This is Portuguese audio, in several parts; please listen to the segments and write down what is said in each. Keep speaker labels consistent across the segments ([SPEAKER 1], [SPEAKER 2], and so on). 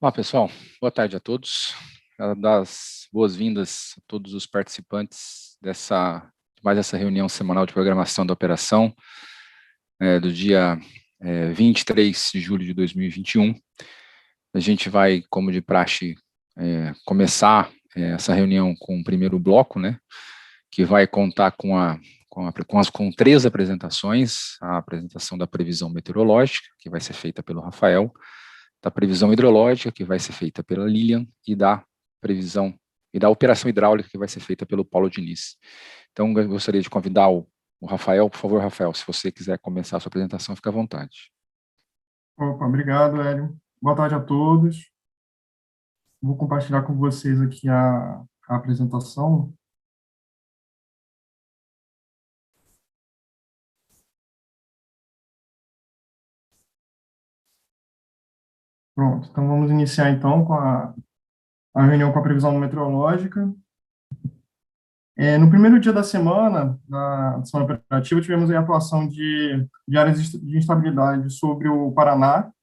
[SPEAKER 1] Olá, pessoal. Boa tarde a todos. Quero dar as boas-vindas a todos os participantes de mais essa reunião semanal de programação da operação do dia 23 de julho de 2021. A gente vai, como de praxe, começar essa reunião com o primeiro bloco, né, que vai contar com 3 apresentações: a apresentação da previsão meteorológica, que vai ser feita pelo Rafael, da previsão hidrológica, que vai ser feita pela Lilian, e da previsão e da operação hidráulica, que vai ser feita pelo Paulo Diniz. Então, eu gostaria de convidar o Rafael. Por favor, Rafael, se você quiser começar a sua apresentação, fica à vontade.
[SPEAKER 2] Opa, obrigado, Hélio. Boa tarde a todos. Vou compartilhar com vocês aqui a apresentação. Pronto, então vamos iniciar então com a reunião com a previsão meteorológica. No primeiro dia da semana operativa, tivemos a atuação de áreas de instabilidade sobre o Paraná,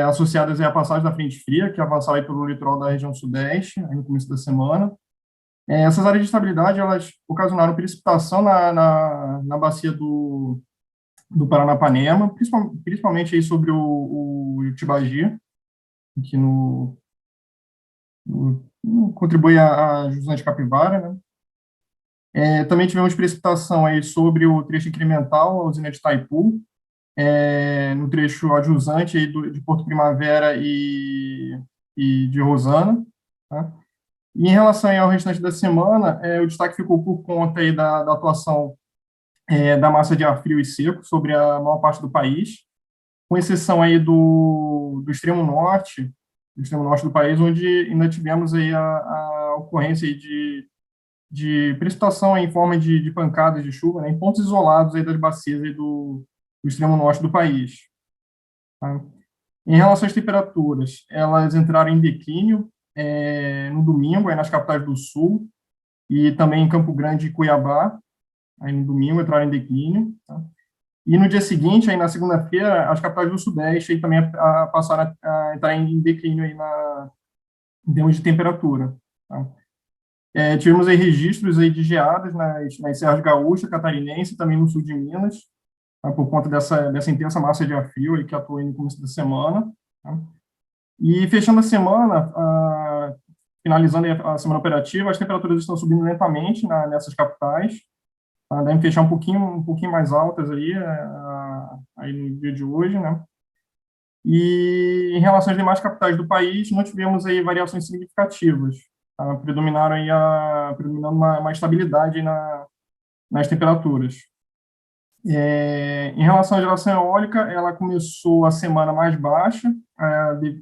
[SPEAKER 2] associadas à passagem da frente fria, que avançava aí pelo litoral da região sudeste, aí no começo da semana. Essas áreas de estabilidade, elas ocasionaram precipitação na bacia do Paranapanema, principalmente aí sobre o Tibagi, que contribui a Jusante de Capivara, né? Também tivemos precipitação aí sobre o trecho incremental, a usina de Itaipu, no trecho adjusante aí de Porto Primavera e de Rosana, tá? E em relação aí ao restante da semana, o destaque ficou por conta aí da atuação da massa de ar frio e seco sobre a maior parte do país, com exceção aí do extremo norte do país, onde ainda tivemos aí a ocorrência aí de precipitação em forma de pancadas de chuva, né, em pontos isolados aí das bacias aí do extremo norte do país. Tá? Em relação às temperaturas, elas entraram em declínio no domingo, aí nas capitais do sul, e também em Campo Grande e Cuiabá, aí no domingo entraram em declínio, tá? E no dia seguinte, aí na segunda-feira, as capitais do Sudeste aí também passaram a entrar em declínio aí em termos de temperatura, tá? Tivemos aí registros aí de geadas nas serras gaúcha, catarinense, e também no sul de Minas, tá? Por conta dessa intensa massa de ar frio aí que atuou aí no começo da semana, tá? E fechando a semana, finalizando a semana operativa, as temperaturas estão subindo lentamente nessas capitais, tá? Devem fechar um pouquinho mais altas aí no dia de hoje, né? E em relação às demais capitais do país, não tivemos aí variações significativas, tá? Predominando uma estabilidade aí nas temperaturas. Em relação à geração eólica, ela começou a semana mais baixa,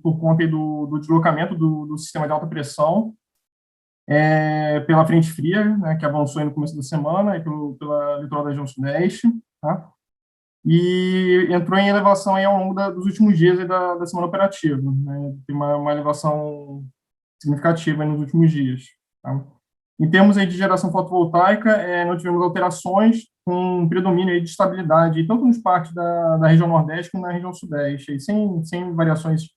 [SPEAKER 2] por conta aí do deslocamento do sistema de alta pressão, pela frente fria, né, que avançou aí no começo da semana, aí pela litoral da região sudeste, tá? E entrou em elevação aí ao longo dos últimos dias aí da semana operativa, né? Tem uma elevação significativa aí nos últimos dias, tá? Em termos aí de geração fotovoltaica, não tivemos alterações, com um predomínio aí de estabilidade, tanto nos parques da região nordeste como na região sudeste, aí sem variações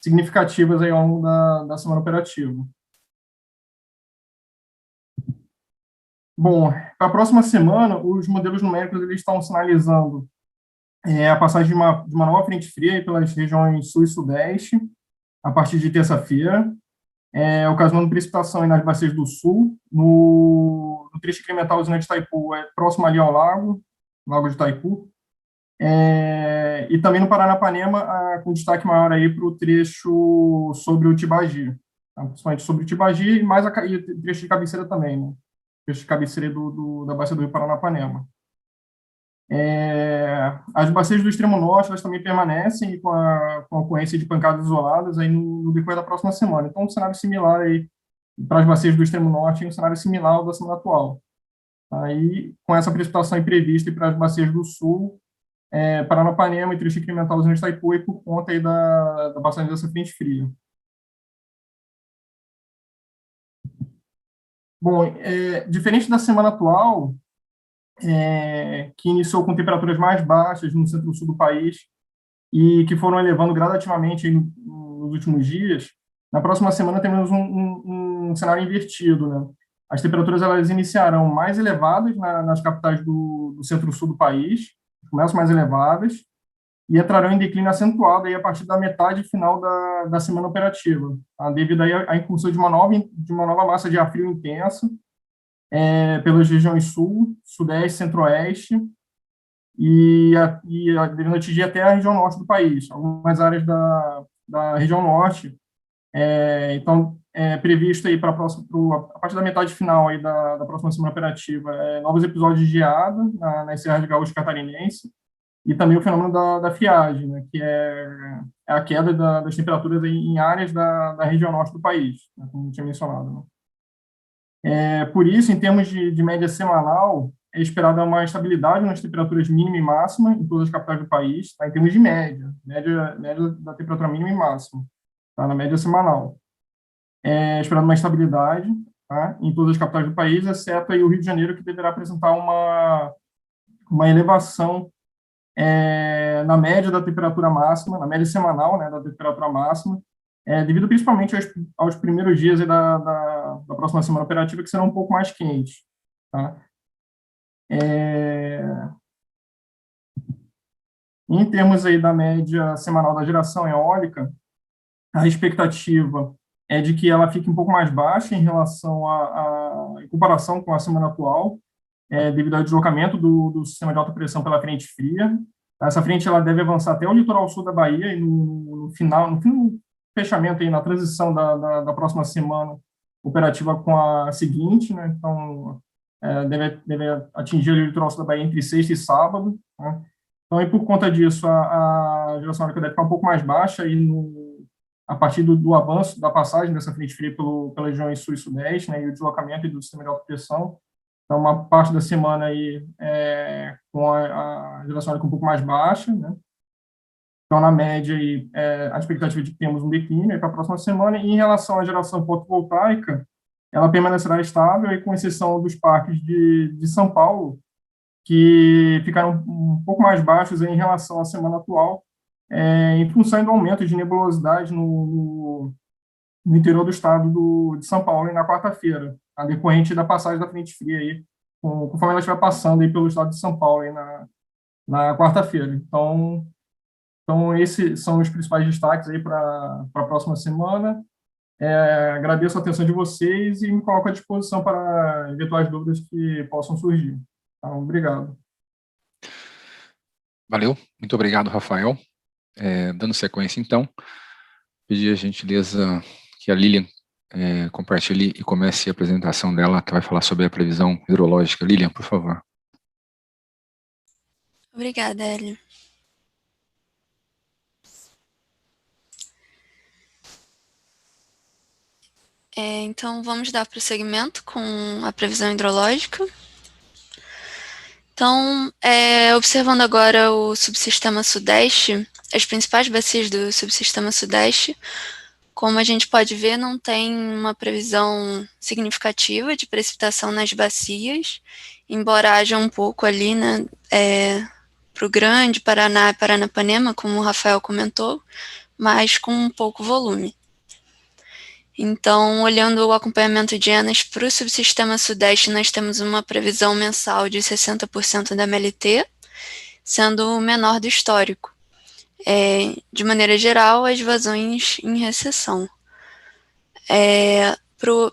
[SPEAKER 2] significativas aí ao longo da semana operativa. Bom, para a próxima semana, os modelos numéricos eles estão sinalizando a passagem de uma nova frente fria aí pelas regiões sul e sudeste, a partir de terça-feira, ocasionando precipitação aí nas bacias do sul, no trecho incremental da usina de Itaipu, próximo ali ao Lago de Itaipu, e também no Paranapanema, com destaque maior aí para o trecho sobre o Tibagi, tá? Principalmente sobre o Tibagi e mais e o trecho de cabeceira também, né? Trecho de cabeceira da bacia do Rio Paranapanema. As bacias do extremo norte, elas também permanecem com a ocorrência de pancadas isoladas aí no decorrer da próxima semana. Então, um cenário similar aí para as bacias do extremo norte, um cenário similar ao da semana atual. Aí, com essa precipitação imprevista para as bacias do sul, Paranapanema e trecho incremental usina de Itaipu, e por conta aí da passagem dessa frente fria. Bom, diferente da semana atual, que iniciou com temperaturas mais baixas no centro-sul do país e que foram elevando gradativamente nos últimos dias, na próxima semana temos um cenário invertido, né? As temperaturas elas iniciarão mais elevadas nas capitais do centro-sul do país, começam mais elevadas, e entrarão em declínio acentuado aí a partir da metade final da semana operativa, tá? Devido aí à incursão de uma nova massa de ar frio intensa pelas regiões sul, sudeste, centro-oeste, devendo atingir até a região norte do país, algumas áreas da região norte. Então, é previsto aí para a partir da metade final aí da próxima semana operativa, novos episódios de geada nas Serras Gaúchas Catarinense, e também o fenômeno da friagem, né, que é a queda das temperaturas em áreas da região norte do país, né, como eu tinha mencionado, né. Por isso, em termos de média semanal, é esperada uma estabilidade nas temperaturas mínima e máxima em todas as capitais do país, tá, em termos de média da temperatura mínima e máxima, tá, na média semanal. É esperada uma estabilidade, tá, em todas as capitais do país, exceto aí o Rio de Janeiro, que deverá apresentar uma elevação na média da temperatura máxima, na média semanal, né, da temperatura máxima, devido principalmente aos primeiros dias aí da próxima semana operativa, que serão um pouco mais quentes. Tá? Em termos aí da média semanal da geração eólica, a expectativa é de que ela fique um pouco mais baixa em comparação com a semana atual, devido ao deslocamento do sistema de alta pressão pela frente fria. Essa frente ela deve avançar até o litoral sul da Bahia e no fechamento, aí, na transição da próxima semana operativa com a seguinte, né? Então, deve atingir o litoral sul da Bahia entre sexta e sábado, né? Então, e por conta disso, a geração elétrica deve ficar um pouco mais baixa a partir do avanço da passagem dessa frente fria pelas regiões sul e sudeste, né? E o deslocamento do sistema de alta pressão. Então, uma parte da semana aí com a geração elétrica um pouco mais baixa, né? Então, na média, aí, a expectativa de que temos um declínio para a próxima semana. E em relação à geração fotovoltaica, ela permanecerá estável, e com exceção dos parques de São Paulo, que ficaram um pouco mais baixos aí em relação à semana atual, em função do aumento de nebulosidade no interior do estado de São Paulo, e na quarta-feira, a decorrente da passagem da frente fria, aí, conforme ela estiver passando aí pelo estado de São Paulo aí na quarta-feira. Então, esses são os principais destaques aí para a próxima semana. Agradeço a atenção de vocês e me coloco à disposição para eventuais dúvidas que possam surgir. Então, obrigado.
[SPEAKER 1] Valeu, muito obrigado, Rafael. Dando sequência, então, pedir a gentileza que a Lilian compartilhe e comece a apresentação dela, que vai falar sobre a previsão hidrológica. Lilian, por favor.
[SPEAKER 3] Obrigada, Hélio. Então, vamos dar prosseguimento com a previsão hidrológica. Então, observando agora o subsistema Sudeste, as principais bacias do subsistema Sudeste, como a gente pode ver, não tem uma previsão significativa de precipitação nas bacias, embora haja um pouco ali, né, para o Grande, Paraná e Paranapanema, como o Rafael comentou, mas com um pouco volume. Então, olhando o acompanhamento de ENAs para o subsistema Sudeste, nós temos uma previsão mensal de 60% da MLT, sendo o menor do histórico. De maneira geral, as vazões em recessão.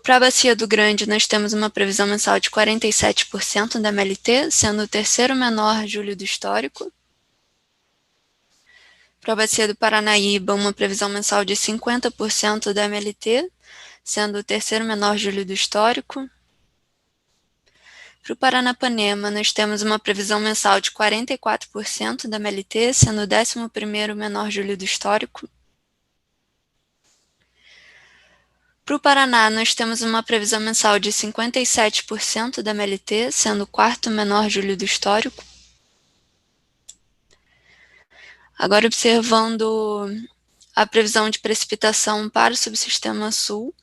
[SPEAKER 3] Para a Bacia do Grande, nós temos uma previsão mensal de 47% da MLT, sendo o terceiro menor julho do histórico. Para a Bacia do Paranaíba, uma previsão mensal de 50% da MLT, sendo o terceiro menor julho do histórico. Para o Paranapanema, nós temos uma previsão mensal de 44% da MLT, sendo o 11º menor julho do histórico. Para o Paraná, nós temos uma previsão mensal de 57% da MLT, sendo o quarto menor julho do histórico. Agora, observando a previsão de precipitação para o subsistema Sul,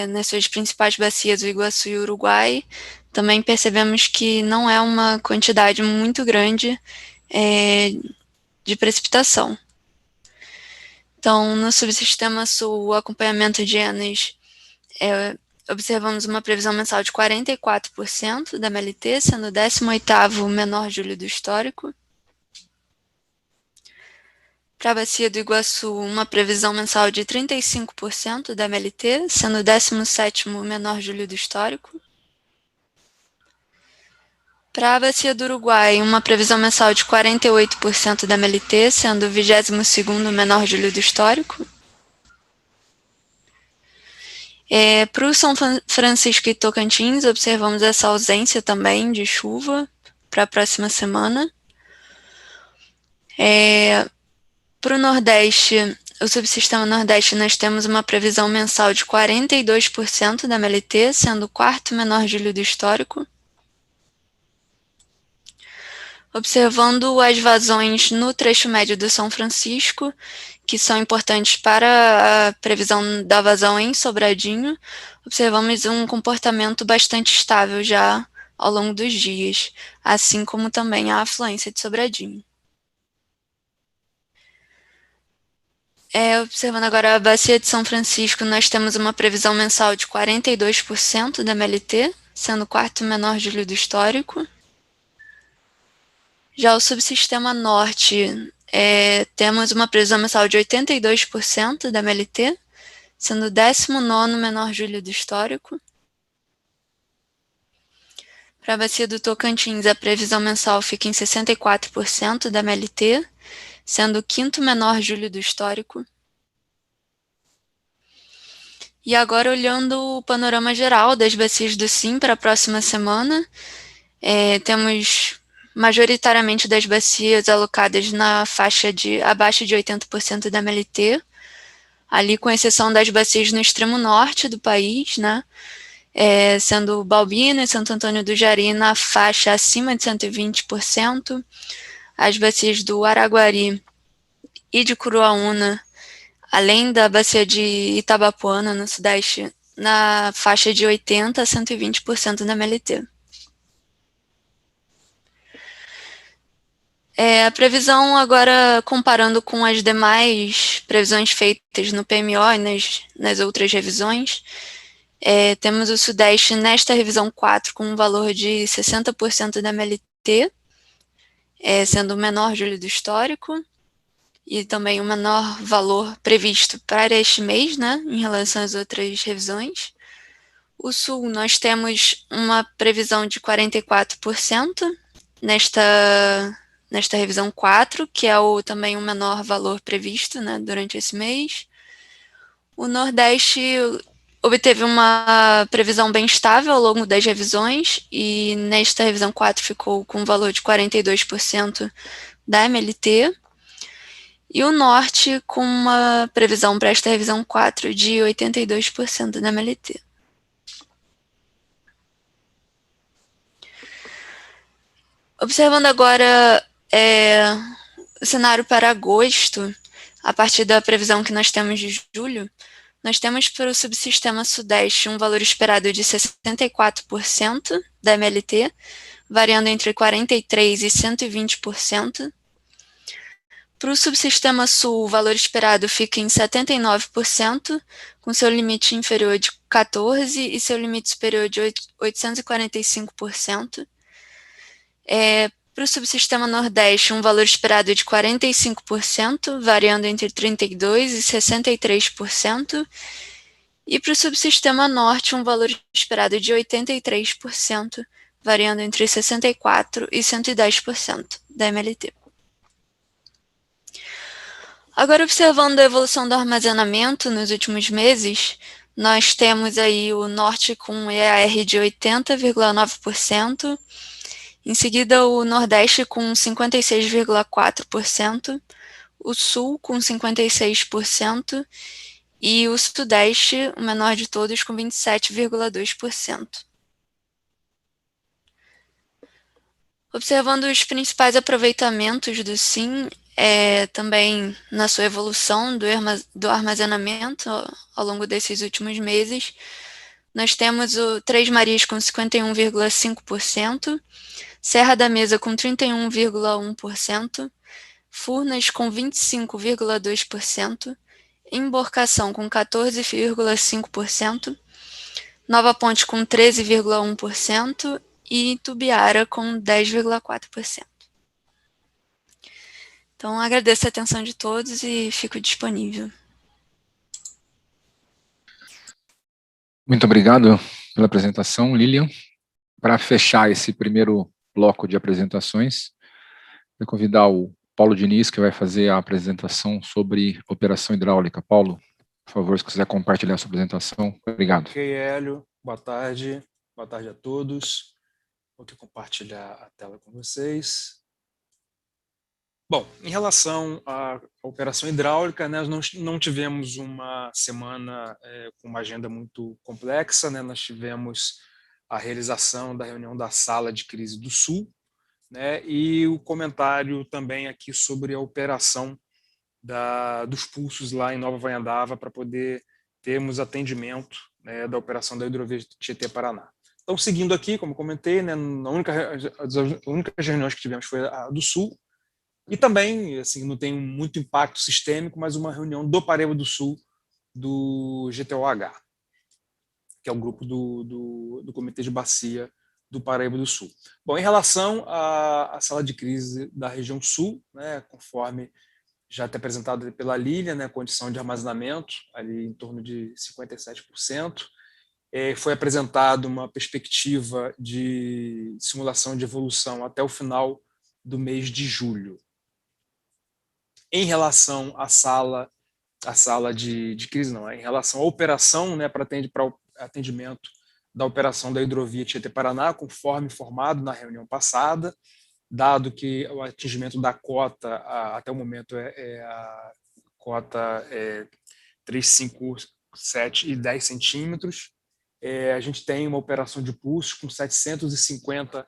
[SPEAKER 3] nas suas principais bacias, o Iguaçu e o Uruguai, também percebemos que não é uma quantidade muito grande de precipitação. Então, no subsistema sul, o acompanhamento de ENAs, observamos uma previsão mensal de 44% da MLT, sendo o 18º menor julho do histórico. Para a Bacia do Iguaçu, uma previsão mensal de 35% da MLT, sendo o 17º menor julho do histórico. Para a Bacia do Uruguai, uma previsão mensal de 48% da MLT, sendo o 22º menor julho do histórico. Para o São Francisco e Tocantins, observamos essa ausência também de chuva para a próxima semana. Para o Nordeste, o subsistema Nordeste, nós temos uma previsão mensal de 42% da MLT, sendo o 4º menor julho do histórico. Observando as vazões no trecho médio do São Francisco, que são importantes para a previsão da vazão em Sobradinho, observamos um comportamento bastante estável já ao longo dos dias, assim como também a afluência de Sobradinho. Observando agora a Bacia de São Francisco, nós temos uma previsão mensal de 42% da MLT, sendo o 4º menor julho do histórico. Já o subsistema norte, temos uma previsão mensal de 82% da MLT, sendo o 19º menor julho do histórico. Para a Bacia do Tocantins, a previsão mensal fica em 64% da MLT, sendo o 5º menor julho do histórico. E agora, olhando o panorama geral das bacias do SIM para a próxima semana, temos majoritariamente das bacias alocadas na faixa de abaixo de 80% da MLT, ali com exceção das bacias no extremo norte do país, né, sendo Balbina e Santo Antônio do Jari na faixa acima de 120%, as bacias do Araguari e de Curuaúna, além da bacia de Itabapoana, no sudeste, na faixa de 80% a 120% da MLT. A previsão agora, comparando com as demais previsões feitas no PMO e nas outras revisões, temos o Sudeste nesta revisão 4 com um valor de 60% da MLT, sendo o menor julho do histórico, e também o menor valor previsto para este mês, né, em relação às outras revisões. O Sul, nós temos uma previsão de 44% nesta revisão 4, que é também o menor valor previsto, né, durante esse mês. O Nordeste obteve uma previsão bem estável ao longo das revisões, e nesta revisão 4 ficou com um valor de 42% da MLT. E o Norte com uma previsão para esta revisão 4 de 82% da MLT. Observando agora o cenário para agosto, a partir da previsão que nós temos de julho, nós temos para o subsistema Sudeste um valor esperado de 64% da MLT, variando entre 43% e 120%. Para o subsistema Sul, o valor esperado fica em 79%, com seu limite inferior de 14% e seu limite superior de 845%. Para o subsistema Nordeste, um valor esperado de 45%, variando entre 32% e 63%. E para o subsistema Norte, um valor esperado de 83%, variando entre 64% e 110% da MLT. Agora, observando a evolução do armazenamento nos últimos meses, nós temos aí o Norte com EAR de 80,9%, em seguida o Nordeste com 56,4%, o Sul com 56% e o Sudeste, o menor de todos, com 27,2%. Observando os principais aproveitamentos do SIM, também na sua evolução do armazenamento ao longo desses últimos meses, nós temos o Três Marias com 51,5%, Serra da Mesa com 31,1%, Furnas com 25,2% Emborcação com 14,5%, Nova Ponte com 13,1% e Tubiara com 10,4%. Então, agradeço a atenção de todos e fico disponível.
[SPEAKER 1] Muito obrigado pela apresentação, Lilian. Para fechar esse primeiro bloco de apresentações, vou convidar o Paulo Diniz, que vai fazer a apresentação sobre operação hidráulica. Paulo, por favor, se quiser compartilhar a sua apresentação. Obrigado.
[SPEAKER 4] Ok, Hélio. Boa tarde. Boa tarde a todos. Vou aqui compartilhar a tela com vocês. Bom, em relação à operação hidráulica, né, nós não tivemos uma semana com uma agenda muito complexa, né, nós tivemos a realização da reunião da Sala de Crise do Sul, né, e o comentário também aqui sobre a operação dos pulsos lá em Nova Vanhandava para poder termos atendimento, né, da operação da hidrovia Tietê-Paraná. Então, seguindo aqui, como comentei, né, as únicas reuniões que tivemos foi a do Sul, e também, assim, não tem muito impacto sistêmico, mas uma reunião do Paraíba do Sul, do GTOH, que é o grupo do Comitê de Bacia do Paraíba do Sul. Bom, em relação à sala de crise da região sul, né, conforme já até apresentado pela Lília, né, condição de armazenamento, ali em torno de 57%, foi apresentada uma perspectiva de simulação de evolução até o final do mês de julho. Em relação à sala de crise, não, em relação à operação, né, para atendimento da operação da hidrovia Tietê-Paraná, conforme informado na reunião passada, dado que o atingimento da cota até o momento a cota 357 e 10 centímetros, a gente tem uma operação de pulsos com 750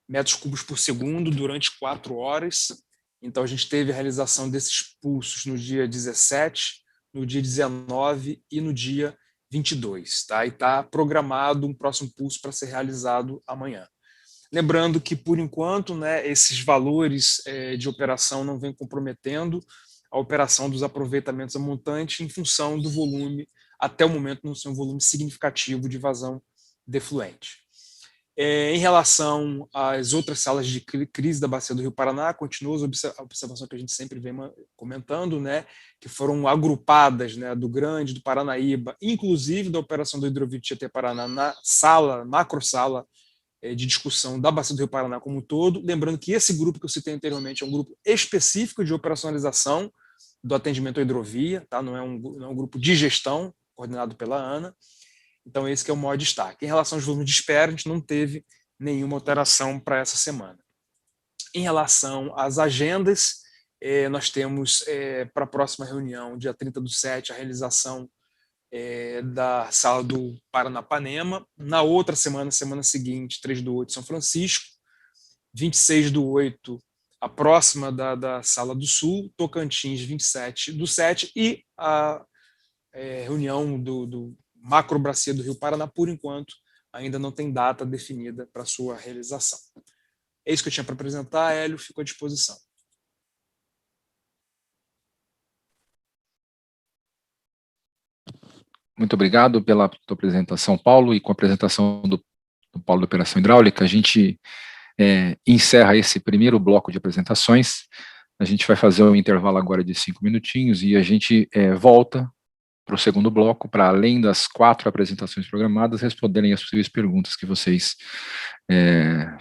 [SPEAKER 4] metros cúbicos por segundo durante 4 horas. Então, a gente teve a realização desses pulsos no dia 17, no dia 19 e no dia 22. Tá? E está programado um próximo pulso para ser realizado amanhã. Lembrando que, por enquanto, né, esses valores de operação não vêm comprometendo a operação dos aproveitamentos a montante em função do volume, até o momento não ser um volume significativo de vazão defluente. Em relação às outras salas de crise da Bacia do Rio Paraná, continua a observação que a gente sempre vem comentando, né, que foram agrupadas, né, do Grande, do Paranaíba, inclusive da operação do hidrovia Tietê-Paraná na macro-sala de discussão da Bacia do Rio Paraná como um todo. Lembrando que esse grupo que eu citei anteriormente é um grupo específico de operacionalização do atendimento à hidrovia, tá? Não é um grupo de gestão coordenado pela ANA. Então, esse que é o maior destaque. Em relação aos volumes de espera, a gente não teve nenhuma alteração para essa semana. Em relação às agendas, nós temos para a próxima reunião, dia 30/7, a realização da sala do Paranapanema. Na outra semana seguinte, 3/8, São Francisco. 26/8, a próxima da Sala do Sul. Tocantins, 27/7. E a reunião do Macro Bacia do Rio Paraná, por enquanto, ainda não tem data definida para sua realização. É isso que eu tinha para apresentar, Hélio, fico à disposição.
[SPEAKER 1] Muito obrigado pela tua apresentação, Paulo, e com a apresentação do Paulo da Operação Hidráulica, a gente encerra esse primeiro bloco de apresentações. A gente vai fazer um intervalo agora de 5 minutinhos e a gente volta para o segundo bloco, para além das 4 apresentações programadas, responderem as possíveis perguntas que vocês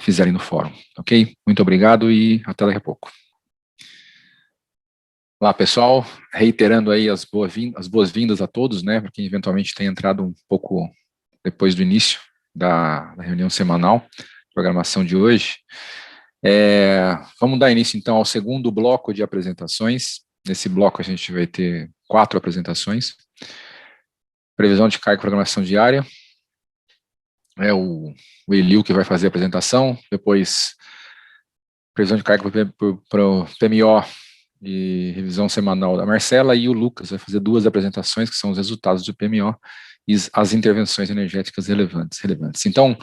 [SPEAKER 1] fizerem no fórum, ok? Muito obrigado e até daqui a pouco. Olá, pessoal, reiterando aí as boas-vindas a todos, né, para quem eventualmente tem entrado um pouco depois do início da reunião semanal, programação de hoje. Vamos dar início, então, ao segundo bloco de apresentações. Nesse bloco a gente vai ter 4 apresentações. Previsão de carga e programação diária. É o Elio que vai fazer a apresentação. Depois, previsão de carga para o PMO e revisão semanal da Marcela. E o Lucas vai fazer 2 apresentações, que são os resultados do PMO e as intervenções energéticas relevantes. Então,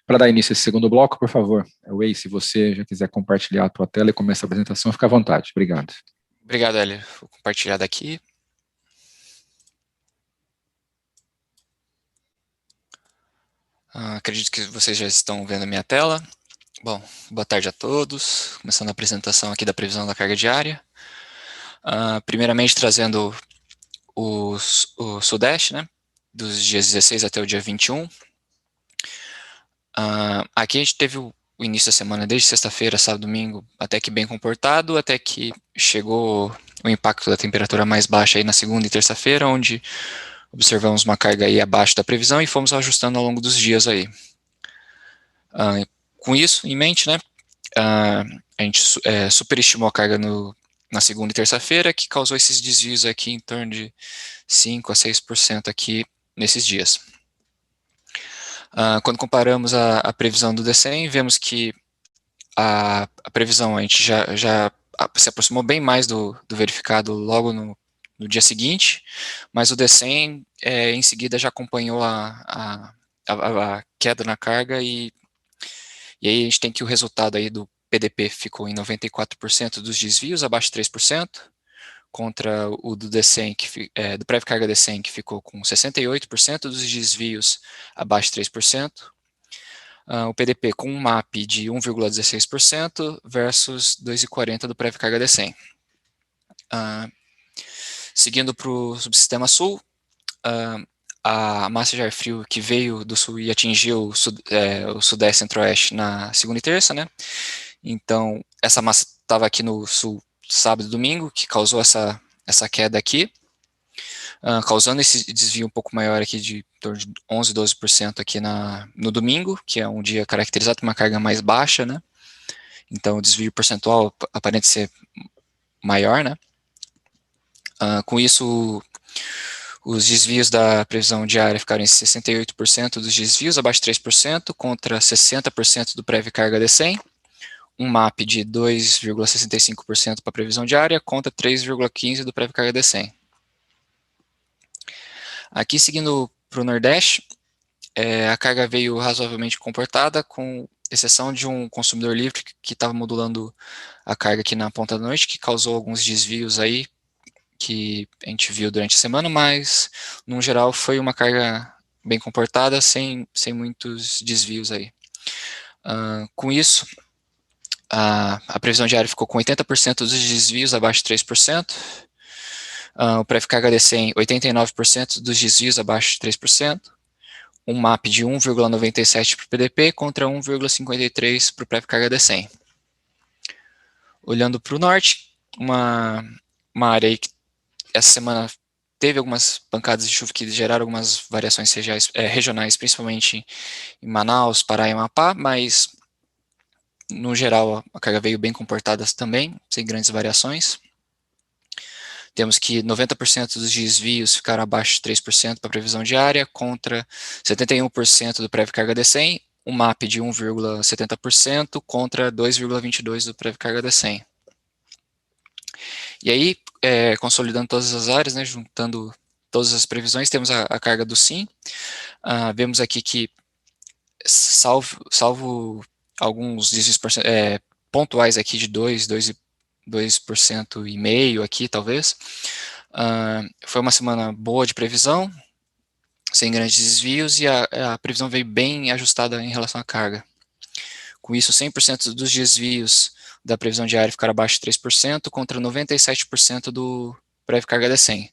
[SPEAKER 1] para dar início a esse segundo bloco, por favor, Wei, se você já quiser compartilhar a tua tela e começar a apresentação, fica à vontade. Obrigado.
[SPEAKER 5] Obrigado, Hélio. Vou compartilhar daqui. Acredito que vocês já estão vendo a minha tela. Bom, boa tarde a todos. Começando a apresentação aqui da previsão da carga diária. Primeiramente trazendo o Sudeste, né, dos dias 16 até o dia 21. Aqui a gente teve o início da semana, desde sexta-feira, sábado, domingo, até que bem comportado, até que chegou o impacto da temperatura mais baixa aí na segunda e terça-feira, onde observamos uma carga aí abaixo da previsão e fomos ajustando ao longo dos dias aí. Com isso em mente, né, a gente superestimou a carga na segunda e terça-feira, que causou esses desvios aqui em torno de 5 a 6% aqui nesses dias. Quando comparamos a previsão do DCEM, vemos que a previsão a gente já se aproximou bem mais do verificado logo no dia seguinte, mas o DCEM em seguida já acompanhou a queda na carga e aí a gente tem que o resultado aí do PDP ficou em 94% dos desvios, abaixo de 3%, contra o do DCEM, do prévio carga DCEM, que ficou com 68% dos desvios, abaixo de 3%. O PDP com um MAP de 1,16% versus 2,40% do prévio carga DCEM. Seguindo para o subsistema sul, a massa de ar frio que veio do sul e atingiu o sudeste e centro-oeste na segunda e terça, né? Então, essa massa estava aqui no sul sábado e domingo, que causou essa queda aqui, causando esse desvio um pouco maior aqui de em torno de 11, 12% aqui no domingo, que é um dia caracterizado por uma carga mais baixa, né? Então, o desvio percentual aparenta ser maior, né? Com isso, os desvios da previsão diária ficaram em 68% dos desvios, abaixo de 3%, contra 60% do prévio carga DCEM, um MAP de 2,65% para a previsão diária, contra 3,15% do prévio carga DCEM. Aqui, seguindo para o Nordeste, a carga veio razoavelmente comportada, com exceção de um consumidor livre que estava modulando a carga aqui na ponta da noite, que causou alguns desvios aí, que a gente viu durante a semana, mas, no geral, foi uma carga bem comportada, sem muitos desvios aí. Com isso, a previsão diária ficou com 80% dos desvios, abaixo de 3%. O prévio carga DCEM, 89% dos desvios, abaixo de 3%. Um MAP de 1,97 para o PDP contra 1,53 para o prévio carga DCEM. Olhando para o norte, uma área aí que essa semana teve algumas pancadas de chuva que geraram algumas variações regionais, principalmente em Manaus, Pará e Amapá, mas no geral a carga veio bem comportada também, sem grandes variações. Temos que 90% dos desvios ficaram abaixo de 3% para a previsão diária, contra 71% do prévio carga DCEM, um MAP de 1,70% contra 2,22% do prévio carga DCEM. E aí, consolidando todas as áreas, né, juntando todas as previsões, temos a carga do SIM. Vemos aqui que, salvo alguns desvios pontuais aqui de 2,5% aqui, talvez, foi uma semana boa de previsão, sem grandes desvios, e a previsão veio bem ajustada em relação à carga. Com isso, 100% dos desvios da previsão diária ficaram abaixo de 3%, contra 97% do prévio carga DCEM.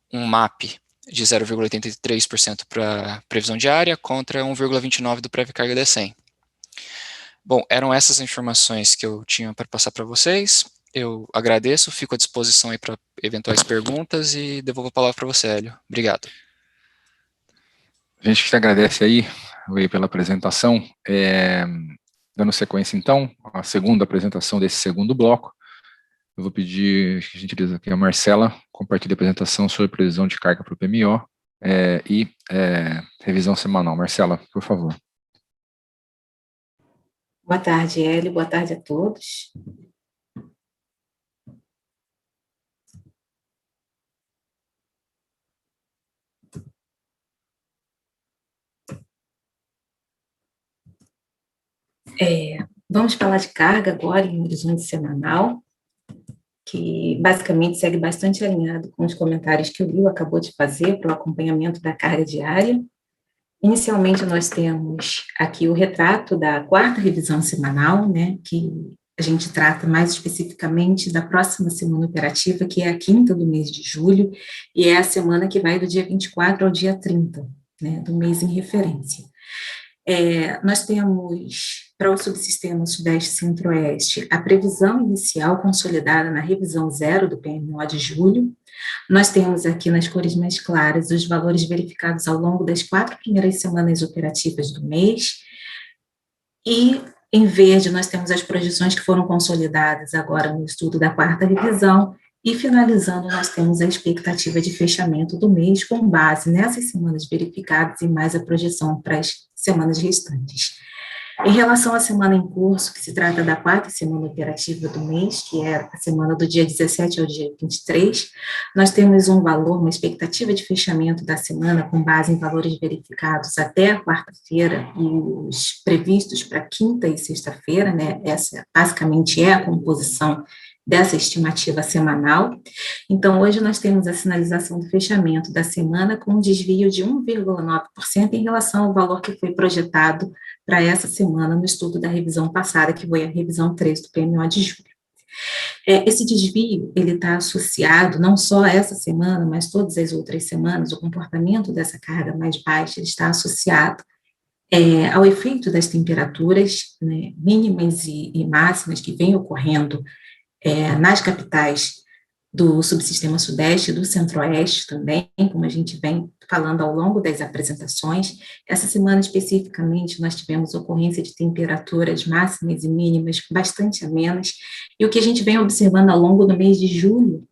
[SPEAKER 5] Um MAP de 0,83% para a previsão diária, contra 1,29% do prévio carga DCEM. Bom, eram essas informações que eu tinha para passar para vocês. Eu agradeço, fico à disposição aí para eventuais perguntas e devolvo a palavra para você, Hélio. Obrigado.
[SPEAKER 1] A gente que agradece aí pela apresentação. Dando sequência, então, à segunda apresentação desse segundo bloco, eu vou pedir, gentileza, que a Marcela compartilhe a apresentação sobre previsão de carga para o PMO e revisão semanal. Marcela, por favor.
[SPEAKER 6] Boa tarde, Hélio. Boa tarde a todos. Vamos falar de carga agora em horizonte semanal, que basicamente segue bastante alinhado com os comentários que o Lio acabou de fazer para o acompanhamento da carga diária. Inicialmente, nós temos aqui o retrato da 4ª revisão semanal, né, que a gente trata mais especificamente da próxima semana operativa, que é a 5ª do mês de julho, e é a semana que vai do dia 24 ao dia 30, né, do mês em referência. Nós temos, para o subsistema Sudeste Centro-Oeste, a previsão inicial consolidada na revisão 0 do PMO de julho. Nós temos aqui nas cores mais claras os valores verificados ao longo das 4 primeiras semanas operativas do mês, e em verde nós temos as projeções que foram consolidadas agora no estudo da 4ª revisão, e finalizando nós temos a expectativa de fechamento do mês com base nessas semanas verificadas e mais a projeção para as semanas restantes. Em relação à semana em curso, que se trata da 4ª semana operativa do mês, que é a semana do dia 17 ao dia 23, nós temos um valor, uma expectativa de fechamento da semana com base em valores verificados até a quarta-feira e os previstos para quinta e sexta-feira, né? Essa basicamente é a composição dessa estimativa semanal. Então, hoje nós temos a sinalização do fechamento da semana com um desvio de 1,9% em relação ao valor que foi projetado para essa semana no estudo da revisão passada, que foi a revisão 3 do PMO de julho. Esse desvio, ele está associado não só a essa semana, mas todas as outras semanas, o comportamento dessa carga mais baixa está associado ao efeito das temperaturas, né, mínimas e máximas que vem ocorrendo nas capitais do subsistema Sudeste e do Centro-Oeste também, como a gente vem falando ao longo das apresentações. Essa semana, especificamente, nós tivemos ocorrência de temperaturas máximas e mínimas bastante amenas, e o que a gente vem observando ao longo do mês de julho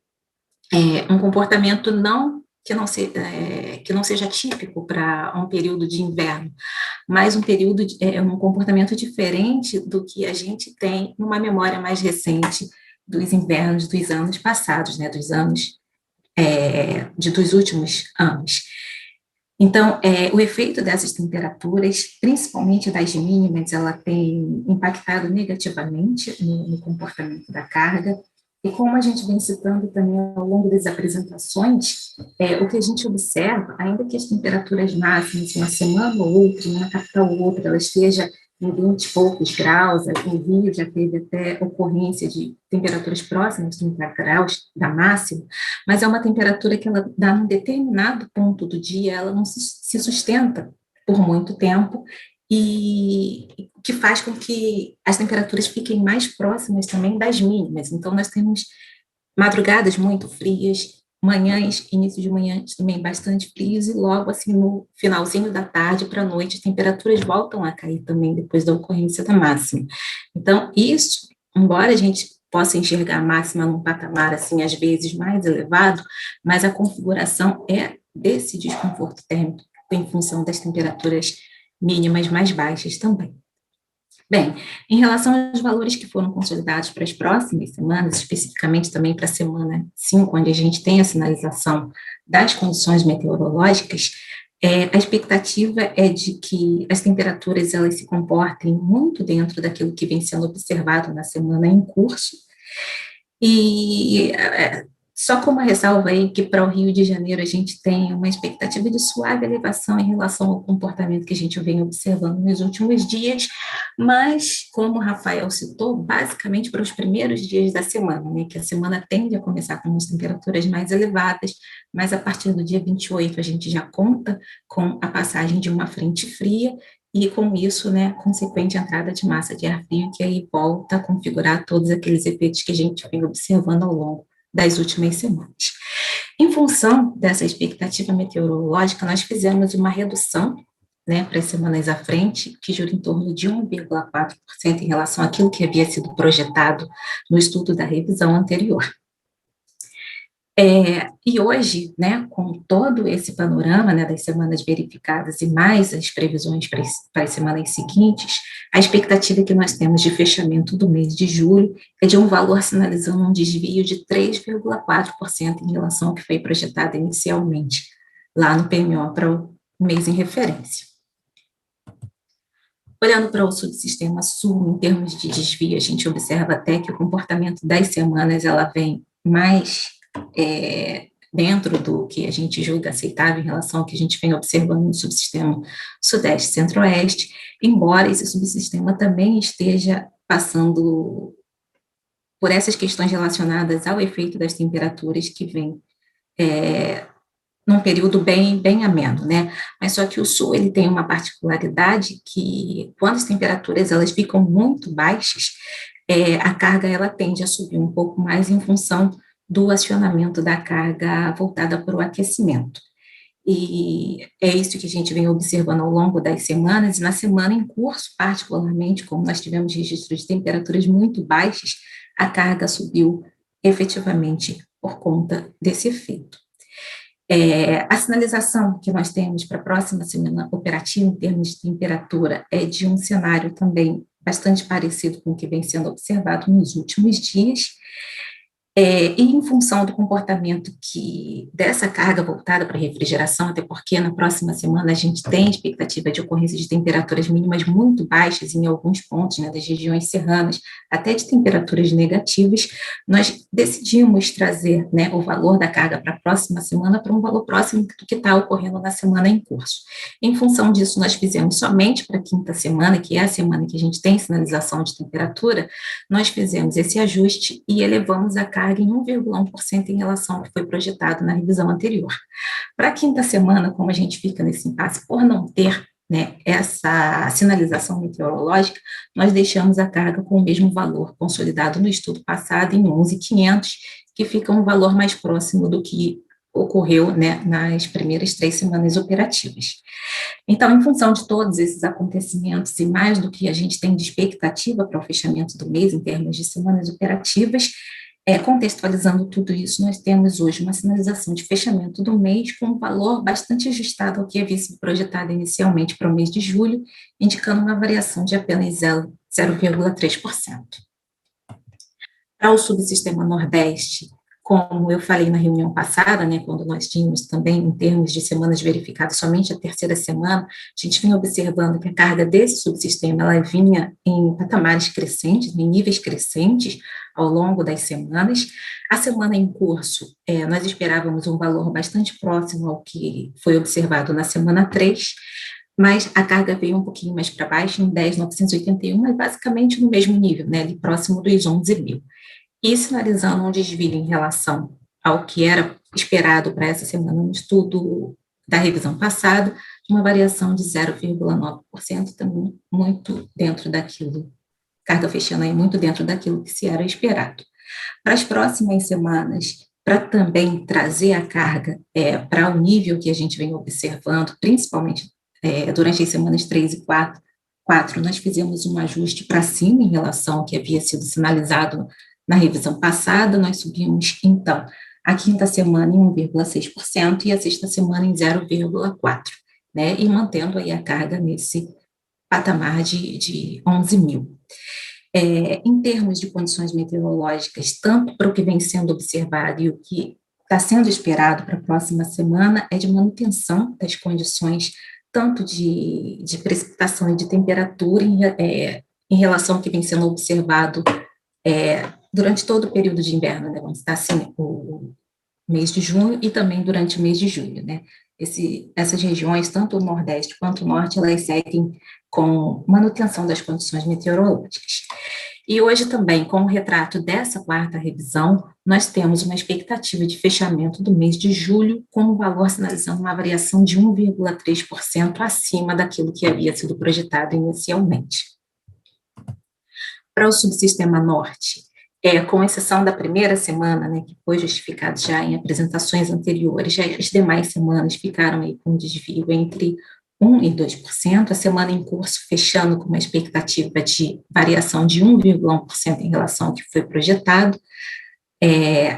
[SPEAKER 6] é um comportamento que não seja típico para um período de inverno, mas um comportamento diferente do que a gente tem numa memória mais recente dos invernos dos anos passados, né, dos últimos anos. Então, o efeito dessas temperaturas, principalmente das mínimas, ela tem impactado negativamente no comportamento da carga, e como a gente vem citando também ao longo das apresentações, o que a gente observa, ainda que as temperaturas máximas, uma semana ou outra, numa capital ou outra, ela esteja em 20 e poucos graus, o Rio já teve até ocorrência de temperaturas próximas de 30 graus da máxima, mas é uma temperatura que ela dá num determinado ponto do dia, ela não se sustenta por muito tempo, e que faz com que as temperaturas fiquem mais próximas também das mínimas. Então, nós temos madrugadas muito frias, manhãs, início de manhã também bastante frios, e logo assim no finalzinho da tarde para a noite, as temperaturas voltam a cair também depois da ocorrência da máxima. Então, isso, embora a gente possa enxergar a máxima num patamar assim, às vezes mais elevado, mas a configuração é desse desconforto térmico em função das temperaturas mínimas mais baixas também. Bem, em relação aos valores que foram consolidados para as próximas semanas, especificamente também para a semana 5, onde a gente tem a sinalização das condições meteorológicas, a expectativa é de que as temperaturas elas se comportem muito dentro daquilo que vem sendo observado na semana em curso, e só como ressalva aí que para o Rio de Janeiro a gente tem uma expectativa de suave elevação em relação ao comportamento que a gente vem observando nos últimos dias, mas, como o Rafael citou, basicamente para os primeiros dias da semana, né, que a semana tende a começar com umas temperaturas mais elevadas, mas a partir do dia 28 a gente já conta com a passagem de uma frente fria, e com isso, né, consequente entrada de massa de ar frio, que aí volta a configurar todos aqueles efeitos que a gente vem observando ao longo das últimas semanas. Em função dessa expectativa meteorológica, nós fizemos uma redução, né, para as semanas à frente, que gira em torno de 1,4% em relação àquilo que havia sido projetado no estudo da revisão anterior. E hoje, né, com todo esse panorama, né, das semanas verificadas e mais as previsões para as semanas seguintes, a expectativa que nós temos de fechamento do mês de julho é de um valor sinalizando um desvio de 3,4% em relação ao que foi projetado inicialmente lá no PMO para o mês em referência. Olhando para o subsistema sul, em termos de desvio, a gente observa até que o comportamento das semanas ela vem mais dentro do que a gente julga aceitável em relação ao que a gente vem observando no subsistema Sudeste e Centro-Oeste, embora esse subsistema também esteja passando por essas questões relacionadas ao efeito das temperaturas que vem num período bem ameno, né? Mas só que o Sul, ele tem uma particularidade que, quando as temperaturas elas ficam muito baixas, a carga ela tende a subir um pouco mais em função do acionamento da carga voltada para o aquecimento. E é isso que a gente vem observando ao longo das semanas, e na semana em curso, particularmente, como nós tivemos registros de temperaturas muito baixas, a carga subiu efetivamente por conta desse efeito. A sinalização que nós temos para a próxima semana operativa, em termos de temperatura, é de um cenário também bastante parecido com o que vem sendo observado nos últimos dias, e em função do comportamento dessa carga voltada para a refrigeração, até porque na próxima semana a gente tem expectativa de ocorrência de temperaturas mínimas muito baixas em alguns pontos, né, das regiões serranas, até de temperaturas negativas, nós decidimos trazer, né, o valor da carga para a próxima semana para um valor próximo do que está ocorrendo na semana em curso. Em função disso, nós fizemos somente para a quinta semana, que é a semana que a gente tem sinalização de temperatura, nós fizemos esse ajuste e elevamos a carga em 1,1% em relação ao que foi projetado na revisão anterior. Para a quinta semana, como a gente fica nesse impasse por não ter, né, essa sinalização meteorológica, nós deixamos a carga com o mesmo valor consolidado no estudo passado em 11.500, que fica um valor mais próximo do que ocorreu, né, nas primeiras 3 semanas operativas. Então, em função de todos esses acontecimentos e mais do que a gente tem de expectativa para o fechamento do mês em termos de semanas operativas, contextualizando tudo isso, nós temos hoje uma sinalização de fechamento do mês com um valor bastante ajustado ao que havia sido projetado inicialmente para o mês de julho, indicando uma variação de apenas 0,3%. Para o subsistema Nordeste, como eu falei na reunião passada, né, quando nós tínhamos também, em termos de semanas verificadas, somente a terceira semana, a gente vinha observando que a carga desse subsistema, ela vinha em patamares crescentes, em níveis crescentes, ao longo das semanas. A semana em curso, nós esperávamos um valor bastante próximo ao que foi observado na semana 3, mas a carga veio um pouquinho mais para baixo, em 10.981, mas basicamente no mesmo nível, né, ali próximo dos 11.000. E sinalizando um desvio em relação ao que era esperado para essa semana no estudo da revisão passada, de uma variação de 0,9%, também muito dentro daquilo, carga fechando aí muito dentro daquilo que se era esperado. Para as próximas semanas, para também trazer a carga para o nível que a gente vem observando, principalmente durante as semanas 3 e 4, nós fizemos um ajuste para cima em relação ao que havia sido sinalizado na revisão passada. Nós subimos, então, a quinta semana em 1,6% e a sexta semana em 0,4%, né, e mantendo aí a carga nesse patamar de 11.000. Em termos de condições meteorológicas, tanto para o que vem sendo observado e o que está sendo esperado para a próxima semana, é de manutenção das condições tanto de precipitação e de temperatura em relação ao que vem sendo observado durante todo o período de inverno, né, vamos estar assim, o mês de junho e também durante o mês de julho, né. Essas regiões, tanto o Nordeste quanto o Norte, elas seguem com manutenção das condições meteorológicas. E hoje também, com o retrato dessa quarta revisão, nós temos uma expectativa de fechamento do mês de julho, com o valor sinalizando uma variação de 1,3% acima daquilo que havia sido projetado inicialmente. Para o subsistema Norte, com exceção da primeira semana, né, que foi justificado já em apresentações anteriores, já as demais semanas ficaram aí com um desvio entre 1% e 2%, a semana em curso fechando com uma expectativa de variação de 1,1% em relação ao que foi projetado,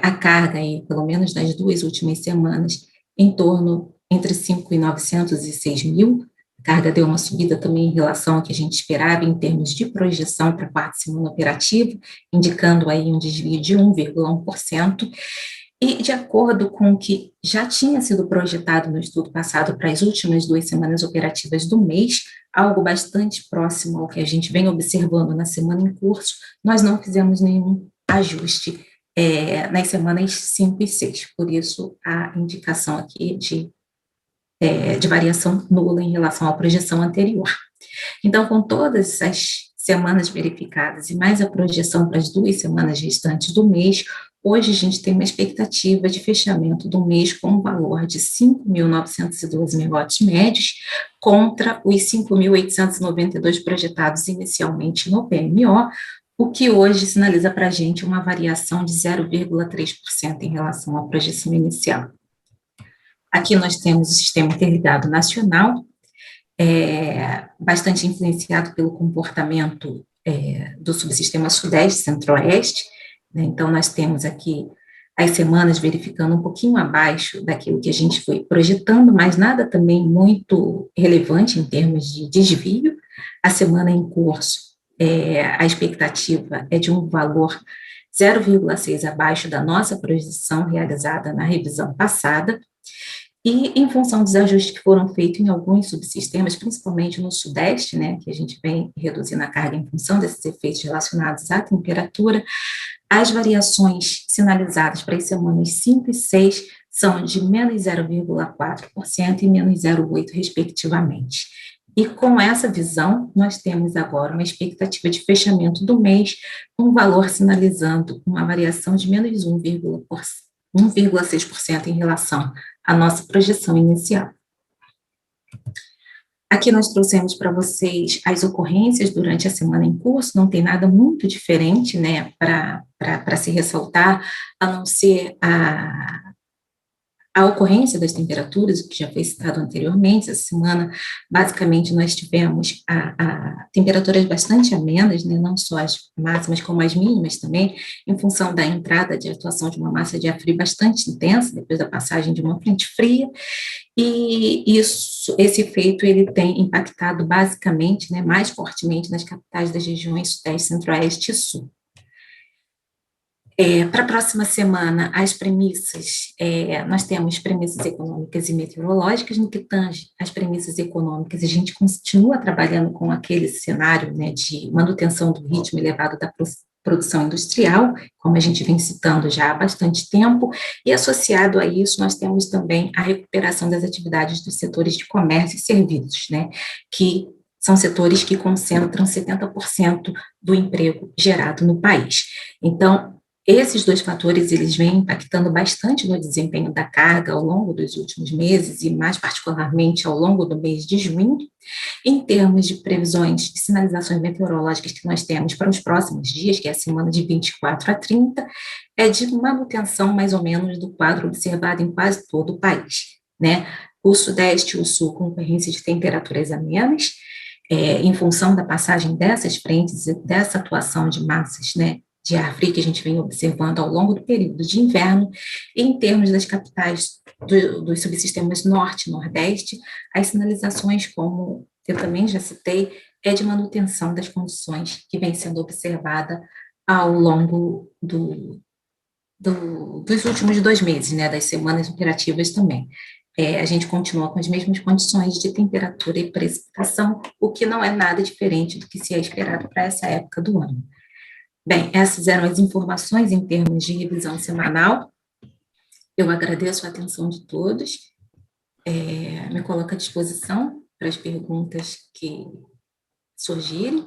[SPEAKER 6] a carga aí, pelo menos nas 2 últimas semanas, em torno entre 5.900 e 6.000, a carga deu uma subida também em relação ao que a gente esperava em termos de projeção para a quarta semana operativa, indicando aí um desvio de 1,1%, e de acordo com o que já tinha sido projetado no estudo passado para as últimas 2 semanas operativas do mês, algo bastante próximo ao que a gente vem observando na semana em curso, nós não fizemos nenhum ajuste nas semanas 5 e 6. Por isso, a indicação aqui de variação nula em relação à projeção anterior. Então, com todas as semanas verificadas e mais a projeção para as 2 semanas restantes do mês, hoje a gente tem uma expectativa de fechamento do mês com um valor de 5.912 megawatts médios contra os 5.892 projetados inicialmente no PMO, o que hoje sinaliza para a gente uma variação de 0,3% em relação à projeção inicial. Aqui nós temos o Sistema Interligado Nacional, bastante influenciado pelo comportamento do subsistema Sudeste e Centro-Oeste, né? Então, nós temos aqui as semanas verificando um pouquinho abaixo daquilo que a gente foi projetando, mas nada também muito relevante em termos de desvio. A semana em curso, a expectativa é de um valor 0,6 abaixo da nossa projeção realizada na revisão passada, e em função dos ajustes que foram feitos em alguns subsistemas, principalmente no Sudeste, né, que a gente vem reduzindo a carga em função desses efeitos relacionados à temperatura, as variações sinalizadas para as semanas 5 e 6 são de menos 0,4% e menos 0,8%, respectivamente. E com essa visão, nós temos agora uma expectativa de fechamento do mês, um valor sinalizando uma variação de menos 1,6% em relação à nossa projeção inicial. Aqui nós trouxemos para vocês as ocorrências durante a semana em curso, não tem nada muito diferente, né, para se ressaltar, a não ser a ocorrência das temperaturas, o que já foi citado anteriormente. Essa semana, basicamente, nós tivemos temperaturas bastante amenas, né, não só as máximas como as mínimas também, em função da entrada de atuação de uma massa de ar frio bastante intensa, depois da passagem de uma frente fria, e esse efeito ele tem impactado basicamente, né, mais fortemente nas capitais das regiões Sudeste, Centro-Oeste e Sul. Para a próxima semana, as premissas, nós temos premissas econômicas e meteorológicas. No que tange as premissas econômicas, a gente continua trabalhando com aquele cenário, né, de manutenção do ritmo elevado da produção industrial, como a gente vem citando já há bastante tempo, e associado a isso, nós temos também a recuperação das atividades dos setores de comércio e serviços, né, que são setores que concentram 70% do emprego gerado no país. Então, esses 2 fatores, eles vêm impactando bastante no desempenho da carga ao longo dos últimos meses, e mais particularmente ao longo do mês de junho. Em termos de previsões de sinalizações meteorológicas que nós temos para os próximos dias, que é a semana de 24 a 30, é de manutenção mais ou menos do quadro observado em quase todo o país, né? O Sudeste e o Sul com ocorrência de temperaturas amenas, em função da passagem dessas frentes e dessa atuação de massas, né, de ar frio que a gente vem observando ao longo do período de inverno. E em termos das capitais dos subsistemas Norte e Nordeste, as sinalizações, como eu também já citei, é de manutenção das condições que vem sendo observada ao longo dos últimos 2 meses, né, das semanas operativas também. A gente continua com as mesmas condições de temperatura e precipitação, o que não é nada diferente do que se é esperado para essa época do ano. Bem, essas eram as informações em termos de revisão semanal. Eu agradeço a atenção de todos, me coloco à disposição para as perguntas que surgirem,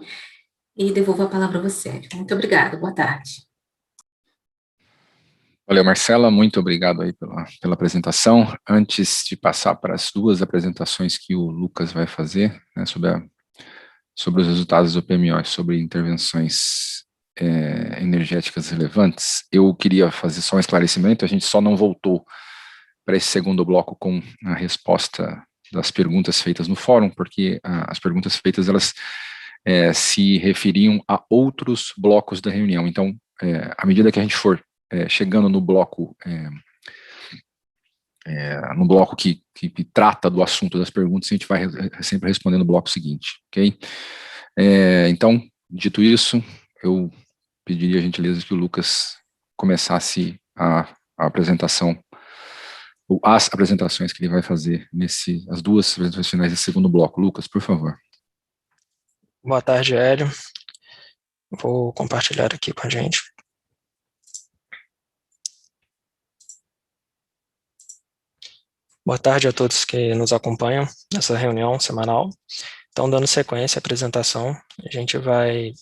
[SPEAKER 6] e devolvo a palavra a você. Muito obrigada, boa tarde.
[SPEAKER 1] Valeu, Marcela, muito obrigado aí pela apresentação. Antes de passar para as 2 apresentações que o Lucas vai fazer, né, sobre os resultados do PMO, sobre intervenções energéticas relevantes, eu queria fazer só um esclarecimento. A gente só não voltou para esse segundo bloco com a resposta das perguntas feitas no fórum, porque as perguntas feitas, elas se referiam a outros blocos da reunião. Então, à medida que a gente for chegando no bloco que trata do assunto das perguntas, a gente vai sempre respondendo no bloco seguinte, ok? Então, dito isso, eu pediria a gentileza que o Lucas começasse a apresentação, ou as apresentações que ele vai fazer as 2 apresentações finais desse segundo bloco. Lucas, por favor.
[SPEAKER 5] Boa tarde, Hélio. Vou compartilhar aqui com a gente.
[SPEAKER 7] Boa tarde a todos que nos acompanham nessa reunião semanal. Então, dando sequência à apresentação, a gente vai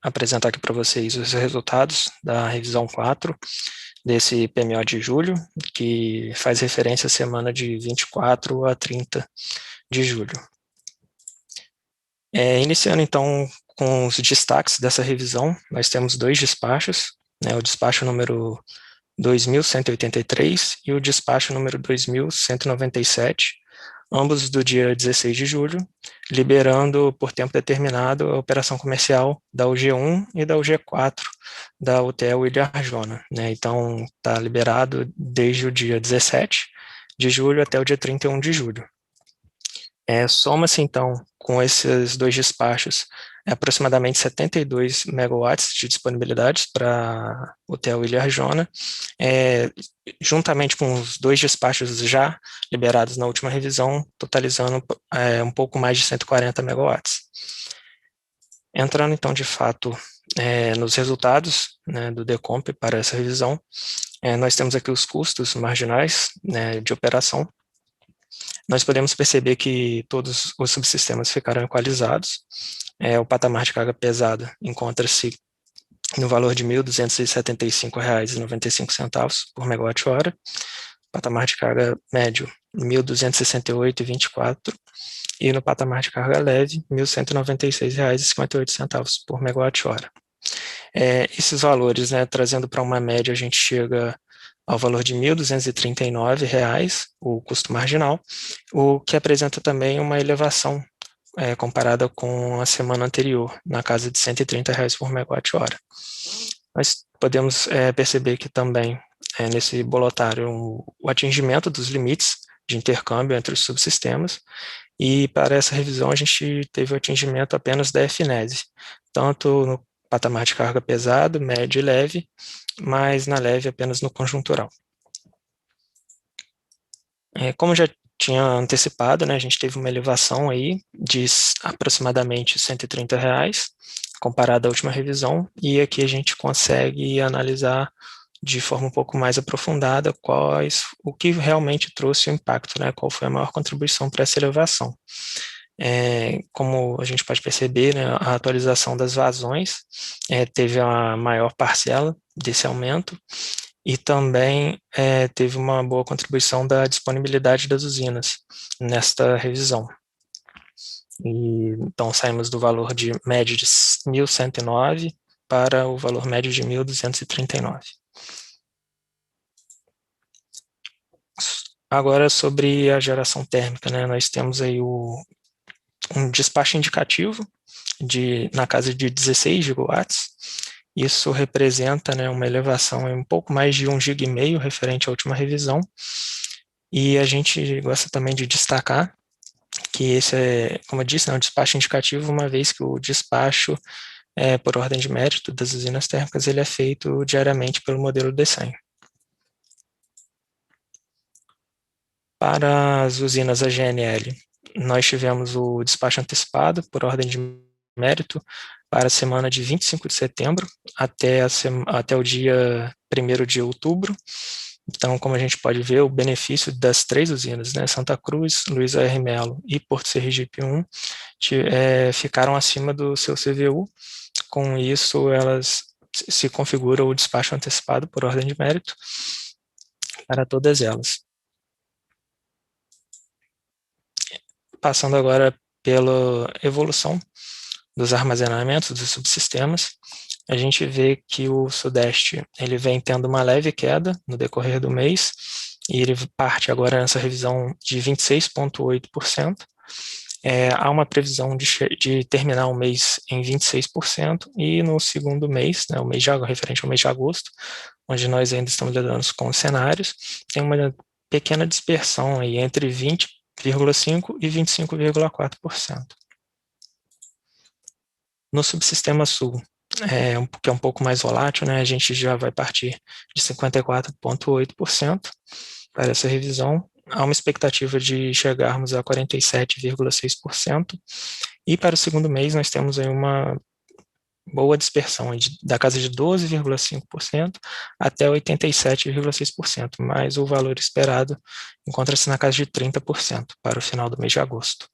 [SPEAKER 7] apresentar aqui para vocês os resultados da revisão 4 desse PMO de julho, que faz referência à semana de 24 a 30 de julho. Iniciando, então, com os destaques dessa revisão, nós temos 2 despachos, né, o despacho número 2.183 e o despacho número 2.197, ambos do dia 16 de julho, liberando por tempo determinado a operação comercial da UG1 e da UG4 da UTE William Arjona, né? Então, está liberado desde o dia 17 de julho até o dia 31 de julho. Soma-se, então, com esses 2 despachos, aproximadamente 72 megawatts de disponibilidade para o UTE William Arjona, juntamente com os 2 despachos já liberados na última revisão, totalizando um pouco mais de 140 megawatts. Entrando, então, de fato, nos resultados, né, do DECOMP para essa revisão, nós temos aqui os custos marginais, né, de operação. Nós podemos perceber que todos os subsistemas ficaram equalizados. O patamar de carga pesada encontra-se no valor de R$ 1.275,95 por megawatt-hora, patamar de carga médio R$ 1.268,24 e no patamar de carga leve R$ 1.196,58 por megawatt-hora. Esses valores, né, trazendo para uma média, a gente chega ao valor de R$ 1.239, o custo marginal, o que apresenta também uma elevação comparada com a semana anterior, na casa de R$ 130 por megawatt-hora. Nós podemos perceber que também, nesse bolotário, o atingimento dos limites de intercâmbio entre os subsistemas, e para essa revisão a gente teve o atingimento apenas da FNESE, tanto no patamar de carga pesado, médio e leve, mas na leve apenas no conjuntural. Como já tinha antecipado, né, a gente teve uma elevação aí de aproximadamente R$ 130, comparado à última revisão, e aqui a gente consegue analisar de forma um pouco mais aprofundada o que realmente trouxe o impacto, né, qual foi a maior contribuição para essa elevação. Como a gente pode perceber, né, a atualização das vazões teve a maior parcela desse aumento, e também teve uma boa contribuição da disponibilidade das usinas nesta revisão. Então, saímos do valor de médio de 1.109 para o valor médio de 1.239. Agora, sobre a geração térmica, né, nós temos aí um despacho indicativo na casa de 16 gigawatts. Isso representa, né, uma elevação em um pouco mais de 1,5 GB referente à última revisão. E a gente gosta também de destacar que esse como eu disse, é um despacho indicativo, uma vez que o despacho, por ordem de mérito das usinas térmicas, ele é feito diariamente pelo modelo D100. Para as usinas AGNL, nós tivemos o despacho antecipado por ordem de mérito para a semana de 25 de setembro até o dia 1º de outubro. Então, como a gente pode ver, o benefício das 3 usinas, né, Santa Cruz, Luiz R. Melo e Porto Sergipe 1, ficaram acima do seu CVU. Com isso, elas se configura o despacho antecipado por ordem de mérito para todas elas. Passando agora pela evolução dos armazenamentos dos subsistemas, a gente vê que o Sudeste ele vem tendo uma leve queda no decorrer do mês, e ele parte agora nessa revisão de 26,8%. Há uma previsão de terminar o mês em 26%, e no segundo mês, né, referente ao mês de agosto, onde nós ainda estamos lidando com os cenários, tem uma pequena dispersão aí entre 20,5% e 25,4%. No subsistema sul, que é um pouco mais volátil, né, a gente já vai partir de 54,8% para essa revisão. Há uma expectativa de chegarmos a 47,6%, e para o segundo mês nós temos aí uma boa dispersão, da casa de 12,5% até 87,6%, mas o valor esperado encontra-se na casa de 30% para o final do mês de agosto.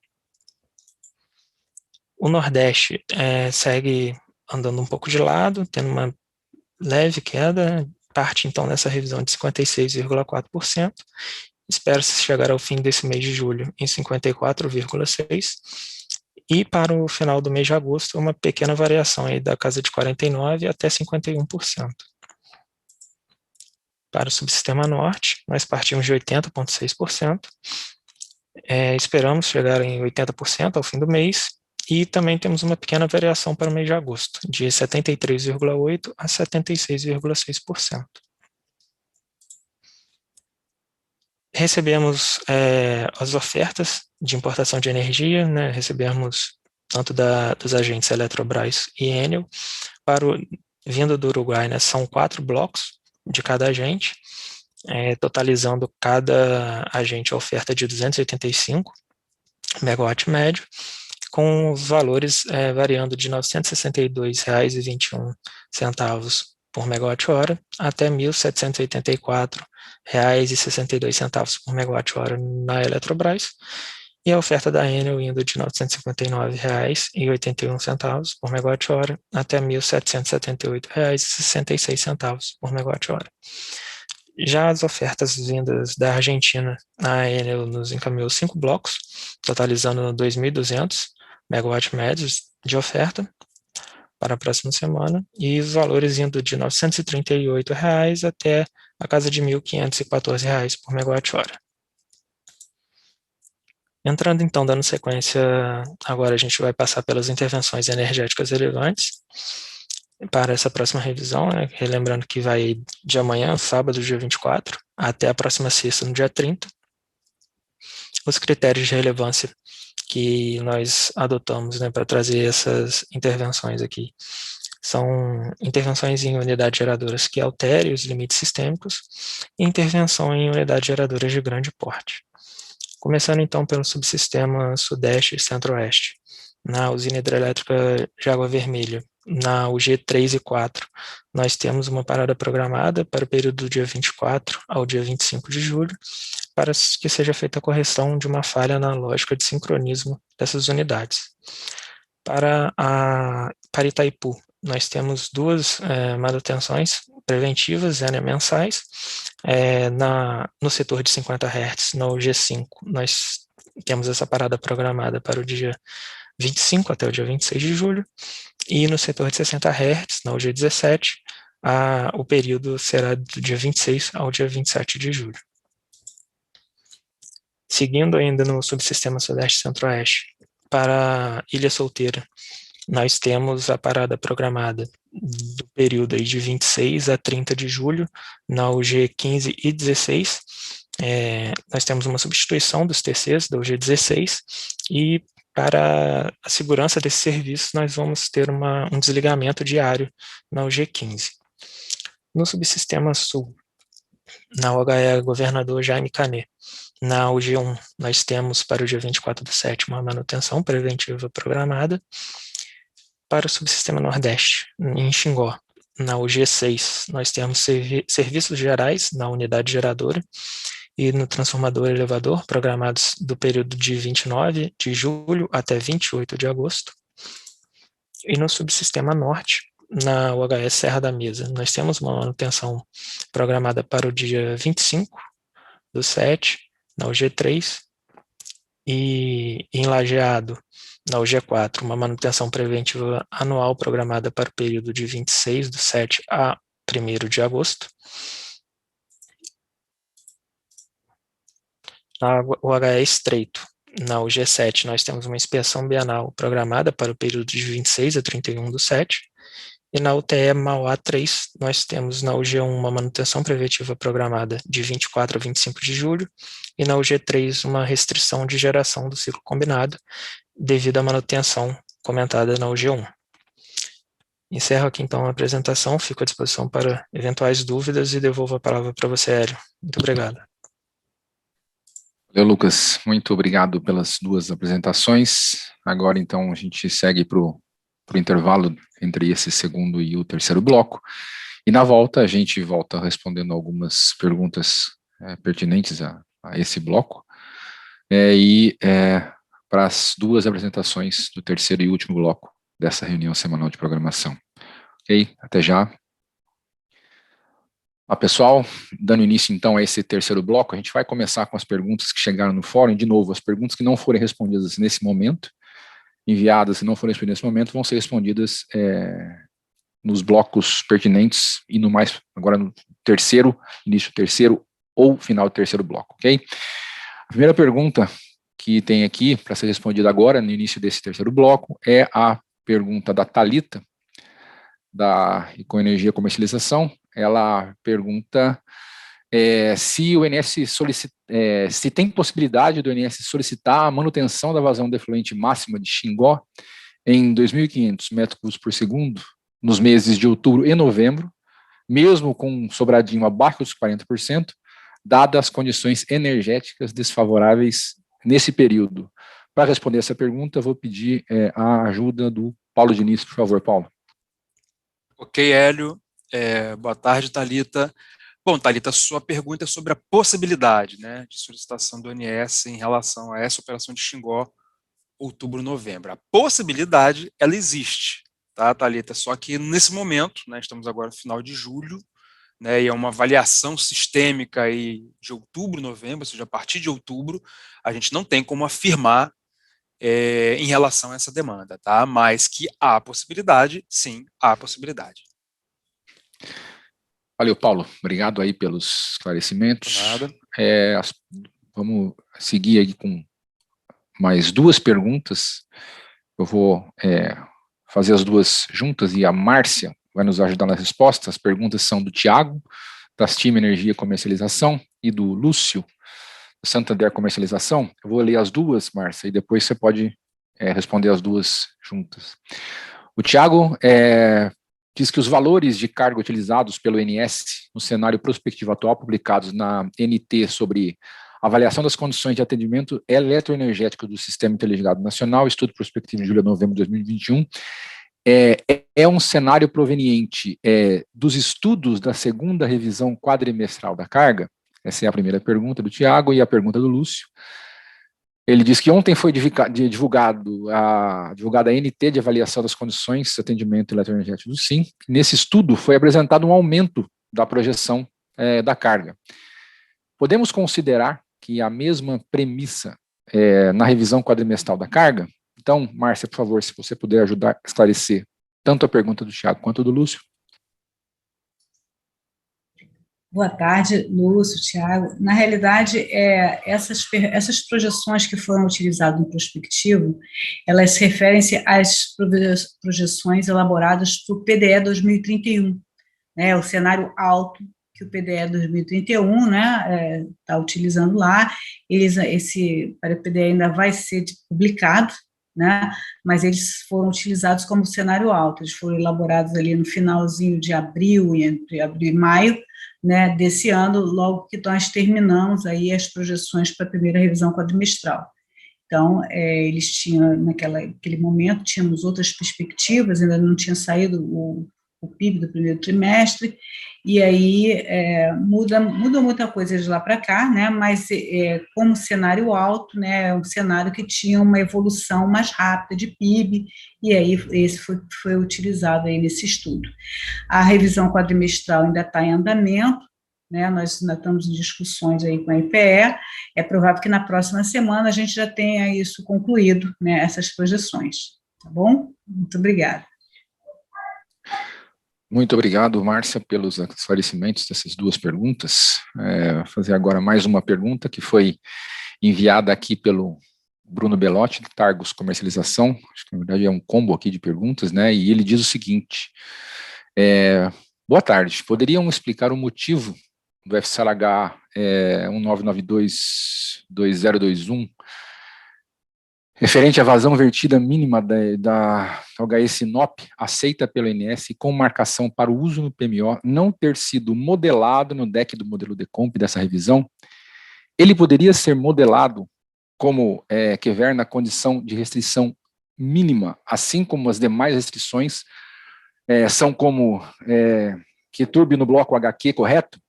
[SPEAKER 7] O Nordeste segue andando um pouco de lado, tendo uma leve queda, parte então nessa revisão de 56,4%, espera-se chegar ao fim desse mês de julho em 54,6%, e para o final do mês de agosto uma pequena variação aí da casa de 49% até 51%. Para o subsistema norte, nós partimos de 80,6%, esperamos chegar em 80% ao fim do mês, e também temos uma pequena variação para o mês de agosto, de 73,8% a 76,6%. Recebemos as ofertas de importação de energia, né? Recebemos tanto dos agentes Eletrobras e Enel, vindo do Uruguai, né? São 4 blocos de cada agente, totalizando cada agente a oferta de 285 megawatt médio, com os valores variando de R$ 962,21 por megawatt-hora até R$ 1.784,62 por megawatt-hora na Eletrobras, e a oferta da Enel indo de R$ 959,81 por megawatt-hora até R$ 1.778,66 por megawatt-hora. Já as ofertas vindas da Argentina, a Enel nos encaminhou 5 blocos, totalizando 2.200 megawatt médios de oferta para a próxima semana, e os valores indo de R$ 938 até a casa de R$ 1.514 por megawatt-hora. Entrando então, dando sequência, agora a gente vai passar pelas intervenções energéticas relevantes para essa próxima revisão, né? Relembrando que vai de amanhã, sábado, dia 24, até a próxima sexta, no dia 30. Os critérios de relevância que nós adotamos, né, para trazer essas intervenções aqui são intervenções em unidades geradoras que alterem os limites sistêmicos e intervenção em unidades geradoras de grande porte. Começando então pelo subsistema Sudeste e Centro-Oeste. Na usina hidrelétrica de Água Vermelha, na UG 3 e 4, nós temos uma parada programada para o período do dia 24 ao dia 25 de julho, para que seja feita a correção de uma falha na lógica de sincronismo dessas unidades. Para Itaipu, nós temos 2 manutenções preventivas, né, mensais. No setor de 50 Hz, na UG5, nós temos essa parada programada para o dia 25 até o dia 26 de julho, e no setor de 60 Hz, na UG17, o período será do dia 26 ao dia 27 de julho. Seguindo ainda no subsistema Sudeste e Centro-Oeste, para Ilha Solteira, nós temos a parada programada do período aí de 26 a 30 de julho, na UG 15 e 16. Nós temos uma substituição dos TCs da UG 16, e para a segurança desse serviço, nós vamos ter um desligamento diário na UG 15. No subsistema Sul, na UHE Governador Jaime Canet, na UG1, nós temos para o dia 24/7 uma manutenção preventiva programada. Para o subsistema Nordeste, em Xingó, na UG6, nós temos serviços gerais na unidade geradora e no transformador elevador, programados do período de 29 de julho até 28 de agosto. E no subsistema Norte, na UHS Serra da Mesa, nós temos uma manutenção programada para o dia 25/7, na UG3, e em Lajeado, na UG4, uma manutenção preventiva anual programada para o período de 26/7 a 1º de agosto. Na UHE Estreito, na UG7, nós temos uma inspeção bienal programada para o período de 26 a 31/7. E na UTE Mauá 3, nós temos na UG1 uma manutenção preventiva programada de 24 a 25 de julho, e na UG3 uma restrição de geração do ciclo combinado, devido à manutenção comentada na UG1. Encerro aqui então a apresentação, fico à disposição para eventuais dúvidas e devolvo a palavra para você, Hélio. Muito obrigado.
[SPEAKER 1] Valeu, Lucas. Muito obrigado pelas 2 apresentações. Agora então a gente segue para o para o intervalo entre esse segundo e o terceiro bloco. E na volta, a gente volta respondendo algumas perguntas pertinentes a esse bloco. Para as duas apresentações do terceiro e último bloco dessa reunião semanal de programação. Ok? Até já. Pessoal, dando início então a esse terceiro bloco, a gente vai começar com as perguntas que chegaram no fórum. De novo, as perguntas que não forem respondidas nesse momento, enviadas e não forem respondidas nesse momento, vão ser respondidas nos blocos pertinentes e agora no terceiro, início do terceiro ou final do terceiro bloco, ok? A primeira pergunta que tem aqui para ser respondida agora, no início desse terceiro bloco, é a pergunta da Thalita, da Ecoenergia Comercialização. Ela pergunta se o INS se tem possibilidade do INS solicitar a manutenção da vazão de efluente máxima de Xingó em 2.500 metros cúbicos por segundo nos meses de outubro e novembro, mesmo com um sobradinho abaixo dos 40%, dadas as condições energéticas desfavoráveis nesse período. Para responder essa pergunta, vou pedir a ajuda do Paulo Diniz, por favor, Paulo.
[SPEAKER 4] Ok, Hélio. Boa tarde, Thalita. Bom, Thalita, sua pergunta é sobre a possibilidade, né, de solicitação do ONS em relação a essa operação de Xingó, outubro, novembro. A possibilidade, ela existe, tá, Thalita? Só que nesse momento, né, estamos agora no final de julho, né, e é uma avaliação sistêmica aí de outubro, novembro, ou seja, a partir de outubro, a gente não tem como afirmar em relação a essa demanda, tá? Mas que há possibilidade, sim, há possibilidade.
[SPEAKER 1] Valeu, Paulo. Obrigado aí pelos esclarecimentos.
[SPEAKER 4] Nada.
[SPEAKER 1] Vamos seguir aí com mais duas perguntas. Eu vou fazer as duas juntas e a Márcia vai nos ajudar na resposta. As perguntas são do Tiago, da Steam Energia Comercialização, e do Lúcio, do Santander Comercialização. Eu vou ler as duas, Márcia, e depois você pode responder as duas juntas. O Tiago diz que os valores de carga utilizados pelo INS no cenário prospectivo atual, publicados na NT sobre avaliação das condições de atendimento eletroenergético do Sistema Interligado Nacional, estudo prospectivo de julho a novembro de 2021, é um cenário proveniente dos estudos da segunda revisão quadrimestral da carga? Essa é a primeira pergunta do Tiago. E a pergunta do Lúcio. Ele diz que ontem foi divulgada a NT de avaliação das condições de atendimento eletroenergético do SIM. Nesse estudo foi apresentado um aumento da projeção da carga. Podemos considerar que a mesma premissa na revisão quadrimestral da carga? Então, Márcia, por favor, se você puder ajudar a esclarecer tanto a pergunta do Tiago quanto a do Lúcio.
[SPEAKER 8] Boa tarde, Lúcio, Tiago. Na realidade, essas projeções que foram utilizadas no prospectivo, elas referem-se às projeções elaboradas para o PDE 2031, né, o cenário alto que o PDE 2031, né, está utilizando lá. Esse PDE ainda vai ser publicado, né, mas eles foram utilizados como cenário alto. Eles foram elaborados ali no finalzinho de abril, entre abril e maio, né, desse ano, logo que nós terminamos aí as projeções para a primeira revisão quadrimestral. Então, eles tinham, naquele momento, tínhamos outras perspectivas, ainda não tinha saído o PIB do primeiro trimestre, e aí muda muita coisa de lá para cá, né, mas como cenário alto, né, é um cenário que tinha uma evolução mais rápida de PIB, e aí esse foi utilizado aí nesse estudo. A revisão quadrimestral ainda está em andamento, né, nós ainda estamos em discussões aí com a IPE, é provável que na próxima semana a gente já tenha isso concluído, né, essas projeções, tá bom? Muito obrigada.
[SPEAKER 1] Muito obrigado, Márcia, pelos esclarecimentos dessas duas perguntas. Vou fazer agora mais uma pergunta que foi enviada aqui pelo Bruno Belotti, de Targos Comercialização. Acho que, na verdade, é um combo aqui de perguntas, né? E ele diz o seguinte: boa tarde, poderiam explicar o motivo do FCLH 1992-2021 referente à vazão vertida mínima da OHE Sinop, aceita pelo INS com marcação para o uso no PMO, não ter sido modelado no deck do modelo DECOMP dessa revisão? Ele poderia ser modelado como que ver na condição de restrição mínima, assim como as demais restrições, são como Qiturb no bloco HQ, correto?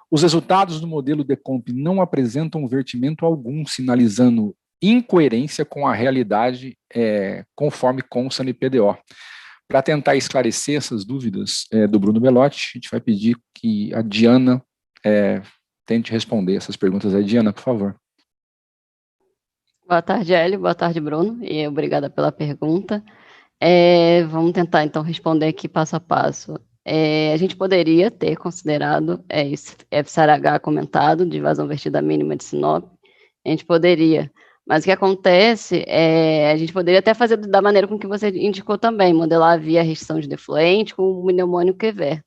[SPEAKER 1] Os resultados do modelo Decomp não apresentam vertimento algum, sinalizando incoerência com a realidade conforme consta no IPDO. Para tentar esclarecer essas dúvidas do Bruno Belotti, a gente vai pedir que a Diana tente responder essas perguntas aí. Diana, por favor.
[SPEAKER 9] Boa tarde, Hélio. Boa tarde, Bruno. E obrigada pela pergunta. Vamos tentar, então, responder aqui passo a passo. A gente poderia ter considerado esse FSARH comentado, de vazão vertida mínima de Sinop. A gente poderia. Mas o que acontece a gente poderia até fazer da maneira com que você indicou também, modelar via restrição de defluente com o mnemônio QVER,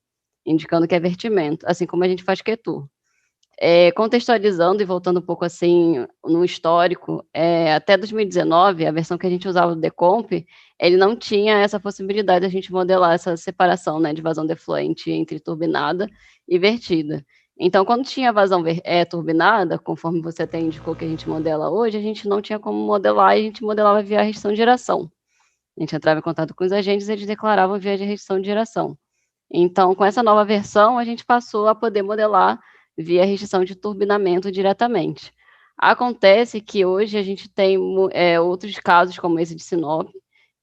[SPEAKER 9] indicando que é vertimento, assim como a gente faz QTUR. Contextualizando e voltando um pouco assim no histórico, até 2019, a versão que a gente usava do Decomp, ele não tinha essa possibilidade de a gente modelar essa separação, né, de vazão defluente entre turbinada e vertida. Então, quando tinha vazão turbinada, conforme você até indicou que a gente modela hoje, a gente não tinha como modelar e a gente modelava via restrição de geração. A gente entrava em contato com os agentes e eles declaravam via de restrição de geração. Então, com essa nova versão, a gente passou a poder modelar via restrição de turbinamento diretamente. Acontece que hoje a gente tem outros casos, como esse de Sinop,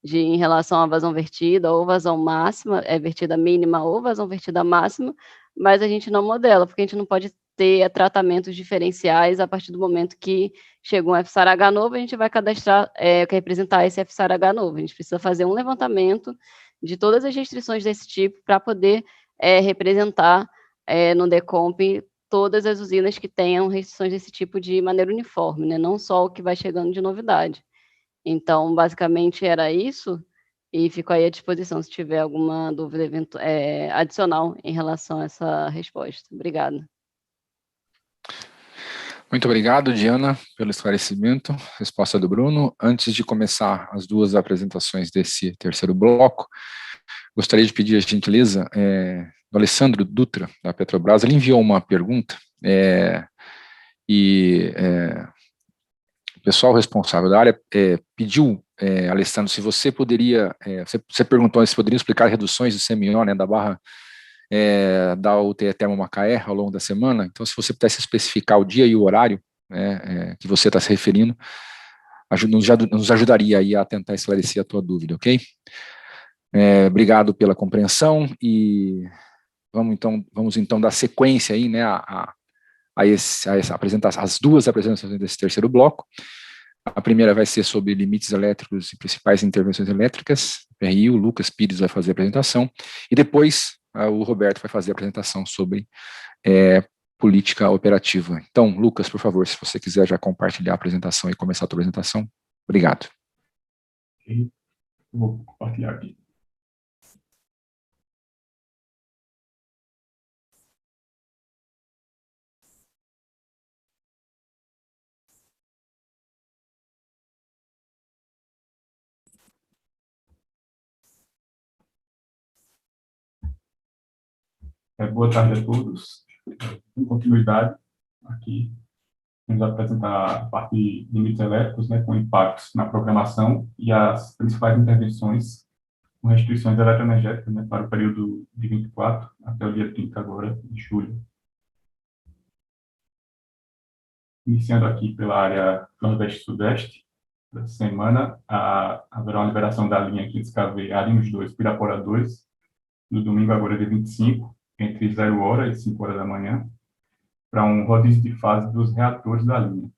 [SPEAKER 9] em relação à vazão vertida ou vazão máxima, vertida mínima ou vazão vertida máxima, mas a gente não modela, porque a gente não pode ter tratamentos diferenciais a partir do momento que chega um FSARH novo, a gente vai cadastrar, representar esse FSARH novo. A gente precisa fazer um levantamento de todas as restrições desse tipo para poder representar no Decomp todas as usinas que tenham restrições desse tipo de maneira uniforme, né? Não só o que vai chegando de novidade. Então, basicamente era isso, e fico aí à disposição se tiver alguma dúvida adicional em relação a essa resposta. Obrigada.
[SPEAKER 1] Muito obrigado, Diana, pelo esclarecimento. Resposta do Bruno. Antes de começar as duas apresentações desse terceiro bloco, gostaria de pedir a gentileza do Alessandro Dutra, da Petrobras. Ele enviou uma pergunta o pessoal responsável da área pediu, Alessandro, se você poderia, você perguntou se poderia explicar reduções do CMO, né, da barra da UTE Termo Macaé ao longo da semana. Então, se você pudesse especificar o dia e o horário que você está se referindo, nos ajudaria aí a tentar esclarecer a tua dúvida, ok? Obrigado pela compreensão e vamos então dar sequência aí, né, a essa apresentação, as duas apresentações desse terceiro bloco. A primeira vai ser sobre limites elétricos e principais intervenções elétricas, PRI, o Lucas Pires vai fazer a apresentação, e depois o Roberto vai fazer a apresentação sobre política operativa. Então, Lucas, por favor, se você quiser já compartilhar a apresentação e começar a tua apresentação. Obrigado.
[SPEAKER 10] Ok, vou compartilhar aqui. Boa tarde a todos. Em continuidade, aqui, vamos apresentar a parte de limites elétricos, né, com impactos na programação e as principais intervenções com restrições eletroenergéticas, né, para o período de 24 até o dia 30 agora, de julho. Iniciando aqui pela área Nordeste-Sudeste, da semana, haverá uma liberação da linha 500kV Arinos 2, Pirapora 2, no domingo agora de 25, entre 0 hora e 5 horas da manhã, para um rodízio de fase dos reatores da linha.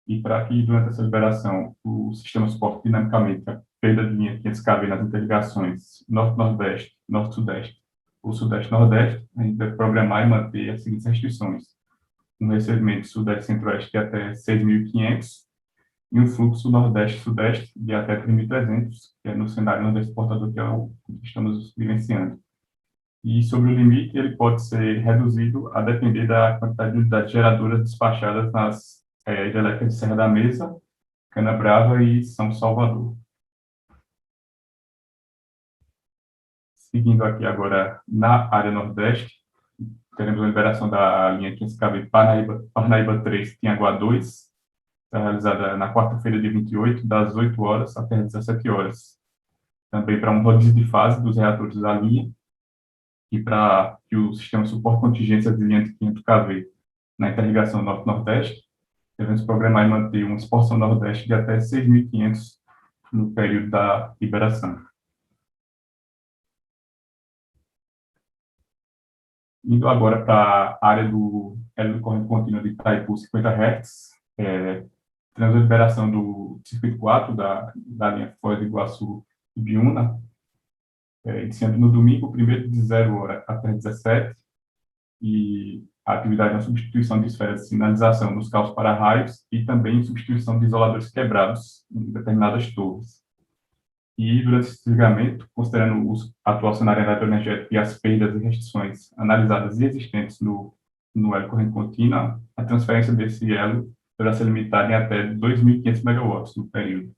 [SPEAKER 10] E para que, durante essa liberação, o sistema suporte dinamicamente a perda de linha 500kV nas interligações Norte-Nordeste, Norte-Sudeste ou Sudeste-Nordeste, a gente deve programar e manter as seguintes restrições: um recebimento Sudeste-Centro-Oeste de até 6.500 e um fluxo Nordeste-Sudeste de até 3.300, que é no cenário Nordeste exportador, que é o que estamos vivenciando. E sobre o limite, ele pode ser reduzido a depender da quantidade de unidades geradoras despachadas nas hidrelétricas de Serra da Mesa, Canabrava e São Salvador. Seguindo aqui agora na área Nordeste, teremos a liberação da linha 500kV Parnaíba 3, Tianguá 2, será realizada na quarta-feira, dia 28, das 8 horas até as 17 horas. Também para um rodízio de fase dos reatores da linha e para que o sistema suporte contingência de linha de 500 kV na interligação Norte-Nordeste, devemos programar e manter uma expansão Nordeste de até 6.500 no período da liberação. Indo agora para a área do elo de corrente contínua de Itaipu 50 Hz, temos a liberação do circuito 4 da linha Foz do Iguaçu e Biúna, iniciando no domingo, 1º de 0 hora até 17, e a atividade é a substituição de esferas de sinalização nos cabos para-raios e também substituição de isoladores quebrados em determinadas torres. E, durante esse desligamento, considerando a atual cenário eletroenergético e as perdas e restrições analisadas e existentes no elo corrente contínua, a transferência desse elo deverá ser limitada em até 2.500 megawatts no período.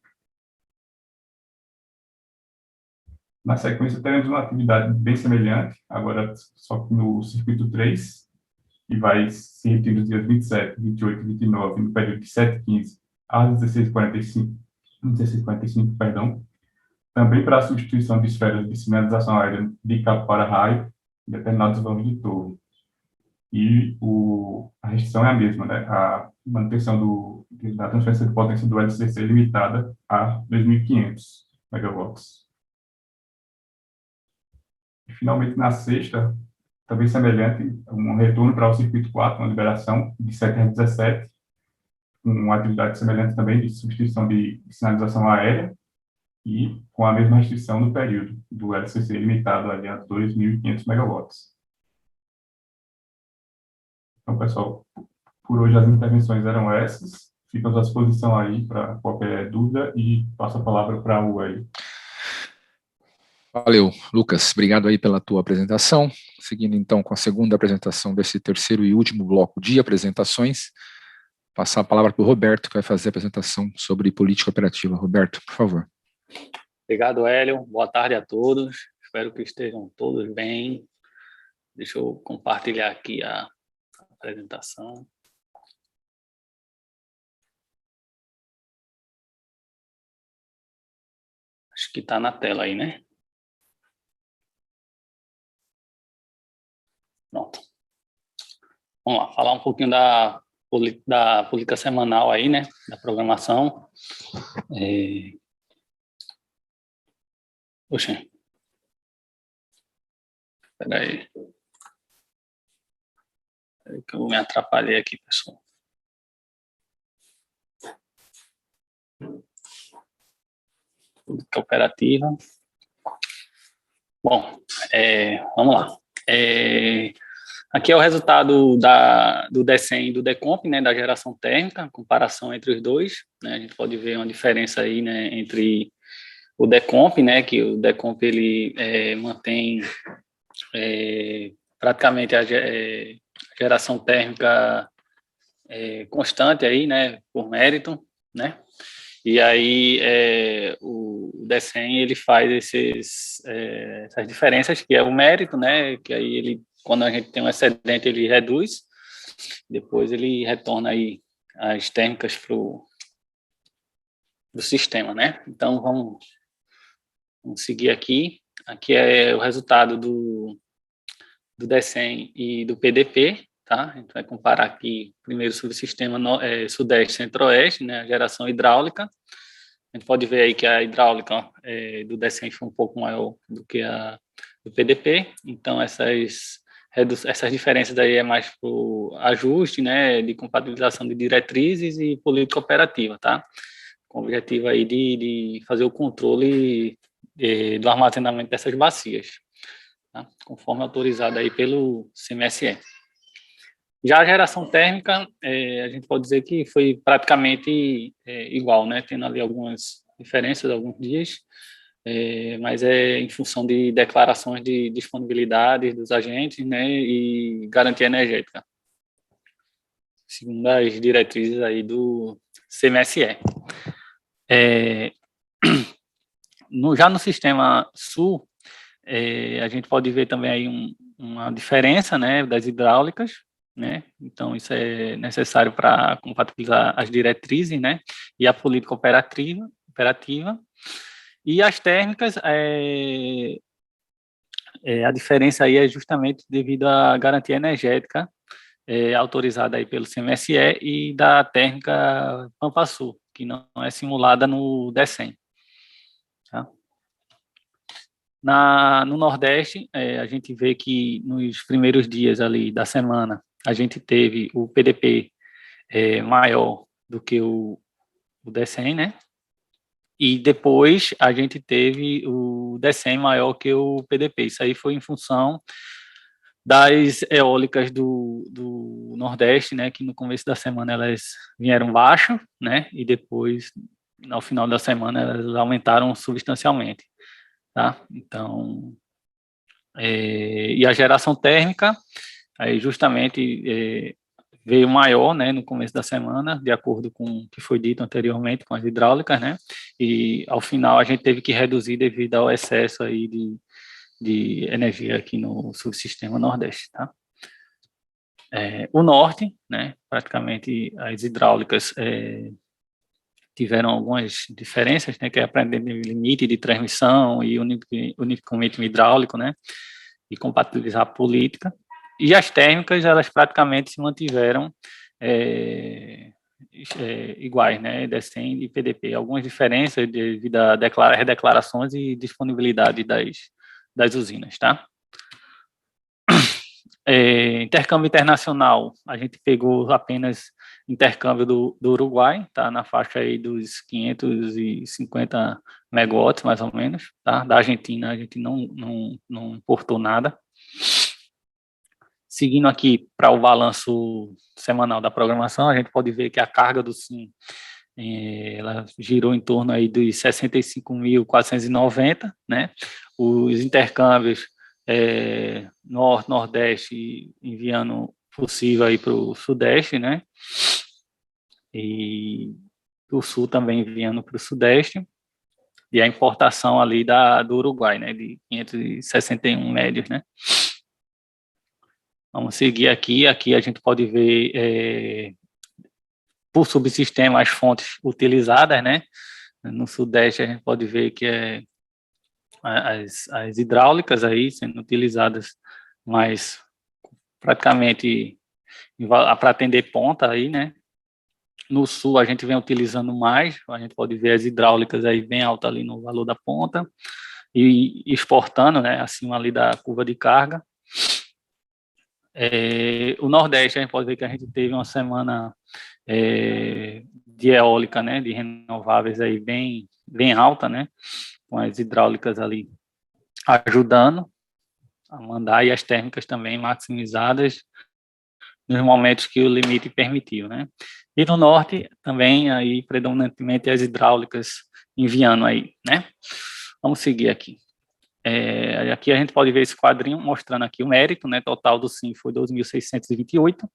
[SPEAKER 10] Na sequência, teremos uma atividade bem semelhante, agora só que no circuito 3, que vai se repetir nos dias 27, 28 e 29, no período de 7h15 às 16h45, também para a substituição de esferas de sinalização aérea de cabo para-raio em determinados vãos de torre. E a restrição é a mesma, né? A manutenção da transferência de potência do LCC limitada a 2.500 megawatts. E, finalmente, na sexta, também semelhante, um retorno para o circuito 4, uma liberação de 7 às 17, com uma atividade semelhante também de substituição de sinalização aérea, e com a mesma restrição no período do LCC limitado ali a 2.500 megawatts. Então, pessoal, por hoje as intervenções eram essas. Fico à disposição aí para qualquer dúvida e passo a palavra para o Hélio.
[SPEAKER 1] Valeu, Lucas. Obrigado aí pela tua apresentação. Seguindo então com a segunda apresentação desse terceiro e último bloco de apresentações, passar a palavra para o Roberto, que vai fazer a apresentação sobre política operativa. Roberto, por favor.
[SPEAKER 11] Obrigado, Hélio. Boa tarde a todos. Espero que estejam todos bem. Deixa eu compartilhar aqui a apresentação. Acho que está na tela aí, né? Pronto. Vamos lá, falar um pouquinho da política semanal aí, né? Da programação. Poxa. Espera aí. Espera que eu me atrapalhei aqui, pessoal. Política operativa. Bom, vamos lá. Aqui é o resultado do DECEM e do DECOMP, né, da geração térmica, comparação entre os dois, né, a gente pode ver uma diferença aí, né, entre o DECOMP, né, que o DECOMP ele mantém praticamente a geração térmica constante aí, né, por mérito, né, e aí o DECEM ele faz essas diferenças, que é o mérito, né, que aí ele, quando a gente tem um excedente, ele reduz, depois ele retorna aí as térmicas do sistema, né, então vamos seguir aqui. Aqui é o resultado do DECEM e do PDP, tá? A gente vai comparar aqui primeiro sobre o sistema Sudeste Centro-Oeste, né? A geração hidráulica. A gente pode ver aí que a hidráulica do DECEM foi um pouco maior do que a do PDP. Então, essas diferenças aí é mais para o ajuste, né? De compatibilização de diretrizes e política operativa, tá? Com o objetivo aí de fazer o controle do armazenamento dessas bacias, tá? Conforme autorizado aí pelo CMSE. Já a geração térmica, a gente pode dizer que foi praticamente igual, né? Tendo ali algumas diferenças, alguns dias, mas em função de declarações de disponibilidade dos agentes, né? E garantia energética, segundo as diretrizes aí do CMSE. Já no sistema Sul, a gente pode ver também aí uma diferença, né, das hidráulicas, né? Então, isso é necessário para compatibilizar as diretrizes, né? E a política operativa. E as térmicas, a diferença aí é justamente devido à garantia energética autorizada aí pelo CMSE e da térmica Pampa Sul, que não é simulada no DECEM. Tá? No Nordeste, a gente vê que nos primeiros dias ali da semana, a gente teve o PDP maior do que o DECEM, né? E depois a gente teve o DECEM maior que o PDP. Isso aí foi em função das eólicas do Nordeste, né, que no começo da semana elas vieram baixo, né, e depois, ao final da semana, elas aumentaram substancialmente, tá? Então, e a geração térmica, aí justamente veio maior, né, no começo da semana, de acordo com o que foi dito anteriormente, com as hidráulicas, né, e ao final a gente teve que reduzir devido ao excesso aí de energia aqui no subsistema Nordeste, tá? O Norte, né, praticamente as hidráulicas tiveram algumas diferenças, né, que é aprender limite de transmissão e unicometismo hidráulico, né, e compatibilizar a política. E as térmicas, elas praticamente se mantiveram iguais, né, DECEM e PDP. Algumas diferenças devido a redeclarações e disponibilidade das usinas, tá? Intercâmbio internacional, a gente pegou apenas intercâmbio do Uruguai, tá, na faixa aí dos 550 megawatts, mais ou menos, tá? Da Argentina, a gente não importou nada. Seguindo aqui para o balanço semanal da programação, a gente pode ver que a carga do SIM ela girou em torno aí dos 65.490, né? Os intercâmbios Norte, Nordeste enviando possível aí para o Sudeste, né? E o Sul também enviando para o Sudeste. E a importação ali do Uruguai, né? De 561 médios, né? Vamos seguir aqui. Aqui a gente pode ver por subsistema as fontes utilizadas, né? No Sudeste a gente pode ver que as hidráulicas aí sendo utilizadas mais praticamente para atender ponta aí, né? No Sul a gente vem utilizando mais, a gente pode ver as hidráulicas aí bem alta ali no valor da ponta e exportando, né? Acima ali da curva de carga. O Nordeste a gente pode ver que a gente teve uma semana de eólica, né? De renováveis aí bem alta, né? Com as hidráulicas ali ajudando a mandar e as térmicas também maximizadas nos momentos que o limite permitiu, né? E no Norte também aí predominantemente as hidráulicas enviando aí, né? Vamos seguir aqui. Aqui a gente pode ver esse quadrinho mostrando aqui o mérito, né? Total do SIM foi 2.628,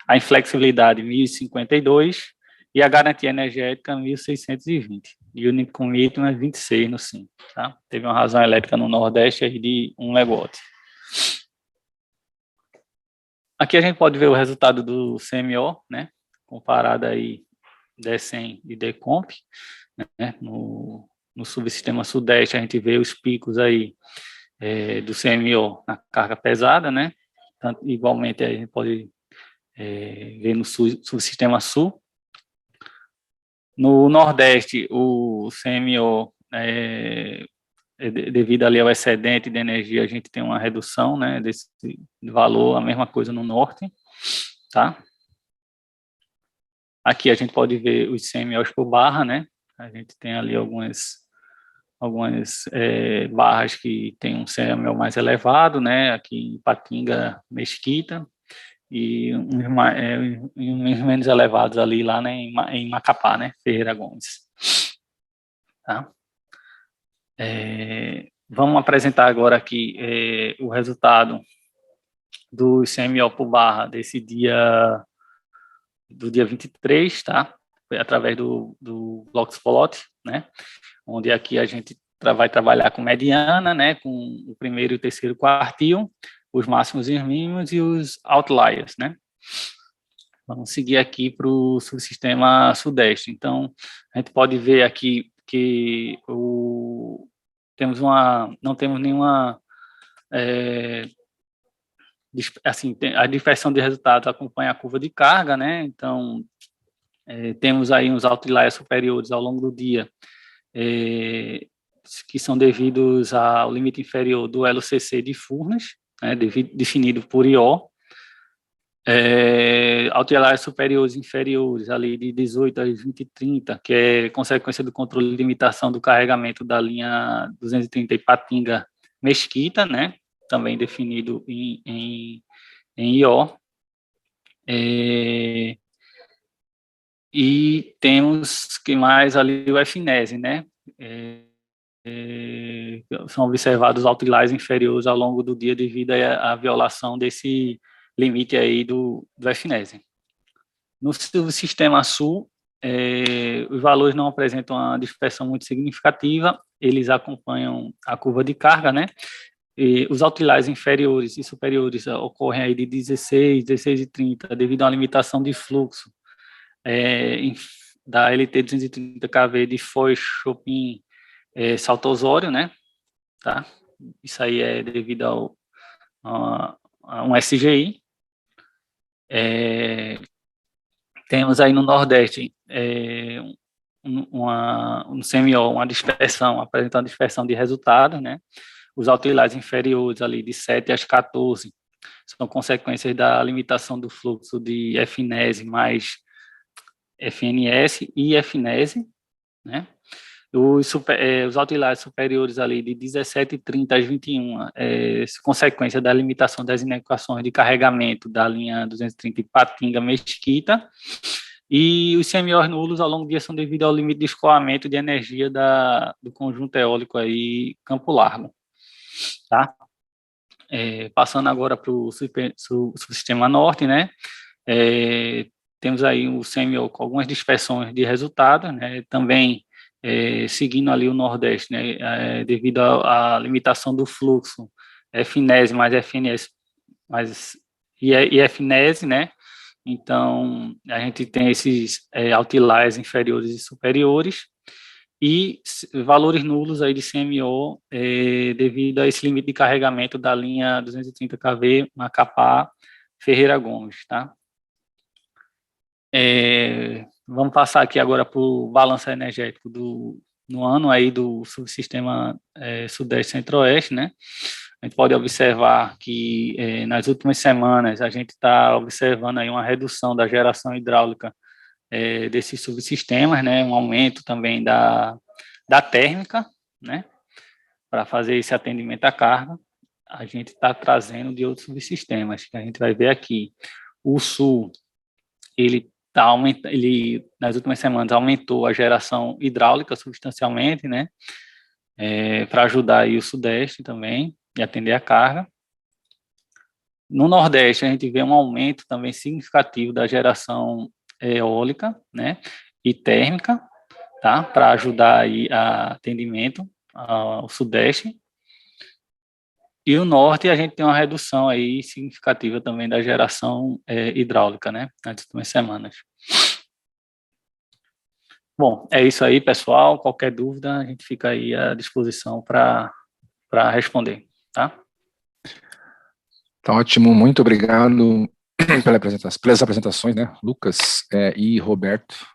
[SPEAKER 11] a inflexibilidade 1.052 e a garantia energética 1.620. E o unicometismo é 26 no SIM, tá? Teve uma razão elétrica no Nordeste aí de 1 megawatt. Aqui a gente pode ver o resultado do CMO, né? Comparado aí DECEM e DECOMP, né? No subsistema Sudeste a gente vê os picos aí do CMO na carga pesada, né? Tanto, igualmente a gente pode ver no subsistema Sul. No Nordeste, o CMO, devido ali ao excedente de energia, a gente tem uma redução, né, desse valor, a mesma coisa no Norte, tá? Aqui a gente pode ver os CMOs por barra, né? A gente tem ali algumas barras que tem um CMO mais elevado, né? Aqui em Patinga, Mesquita, e uns menos elevados ali lá, né, em Macapá, né, Ferreira Gomes. Tá? Vamos apresentar agora aqui o resultado do CMO por barra do dia 23, tá? Foi através do Blockspot, né, onde aqui a gente vai trabalhar com mediana, né, com o primeiro e o terceiro quartil, os máximos e os mínimos e os outliers, né? Vamos seguir aqui para o subsistema Sudeste. Então, a gente pode ver aqui que não temos nenhuma... assim, a dispersão de resultados acompanha a curva de carga, né? Então, temos aí uns outliers superiores ao longo do dia, que são devidos ao limite inferior do LCC de Furnas, né, definido por IO, outliers superiores e inferiores, ali de 18 a 20 e 30, que é consequência do controle de limitação do carregamento da linha 230 Ipatinga-Mesquita, né, também definido em IO. E temos que mais ali o FNES, né, são observados outliers inferiores ao longo do dia devido à violação desse limite aí do FNES. No subsistema Sul, os valores não apresentam uma dispersão muito significativa, eles acompanham a curva de carga, né? E os outliers inferiores e superiores ocorrem aí de 16, 16 e 30, devido à limitação de fluxo da LT 230 kV de Foz, Chopin, Salto Osório, né? Tá? Isso aí é devido a um SGI. Temos aí no Nordeste um CMO, uma dispersão, apresentando dispersão de resultados, né? Os outliers inferiores ali de 7 às 14 são consequências da limitação do fluxo de FNES mais FNS e FNES, né? Os outliers superiores ali de 17 e 30 às 21, consequência da limitação das inequações de carregamento da linha 230 Ipatinga-Mesquita, e os CMOs nulos ao longo do dia são devido ao limite de escoamento de energia do conjunto eólico aí Campo Largo, tá? Passando agora para o subsistema Norte, né? Temos aí o CMO com algumas dispersões de resultados, né? Também seguindo ali o Nordeste, né, devido à limitação do fluxo FNES mais FNS e FNES, né, então a gente tem esses outliers inferiores e superiores, e valores nulos aí de CMO devido a esse limite de carregamento da linha 230 kV Macapá Ferreira Gomes, tá? Vamos passar aqui agora para o balanço energético no ano aí do subsistema Sudeste Centro-Oeste, né? A gente pode observar que nas últimas semanas a gente está observando aí uma redução da geração hidráulica desses subsistemas, né? Um aumento também da térmica, né? Para fazer esse atendimento à carga, a gente está trazendo de outros subsistemas, que a gente vai ver aqui. O Sul, ele nas últimas semanas aumentou a geração hidráulica substancialmente, né, para ajudar aí o Sudeste também e atender a carga. No Nordeste a gente vê um aumento também significativo da geração eólica, né, e térmica, tá, para ajudar aí a atendimento ao Sudeste. E o Norte, a gente tem uma redução aí significativa também da geração hidráulica, né, nas últimas semanas. Bom, é isso aí, pessoal. Qualquer dúvida, a gente fica aí à disposição para responder, tá?
[SPEAKER 1] Tá ótimo, muito obrigado pelas apresentações, né, Lucas e Roberto.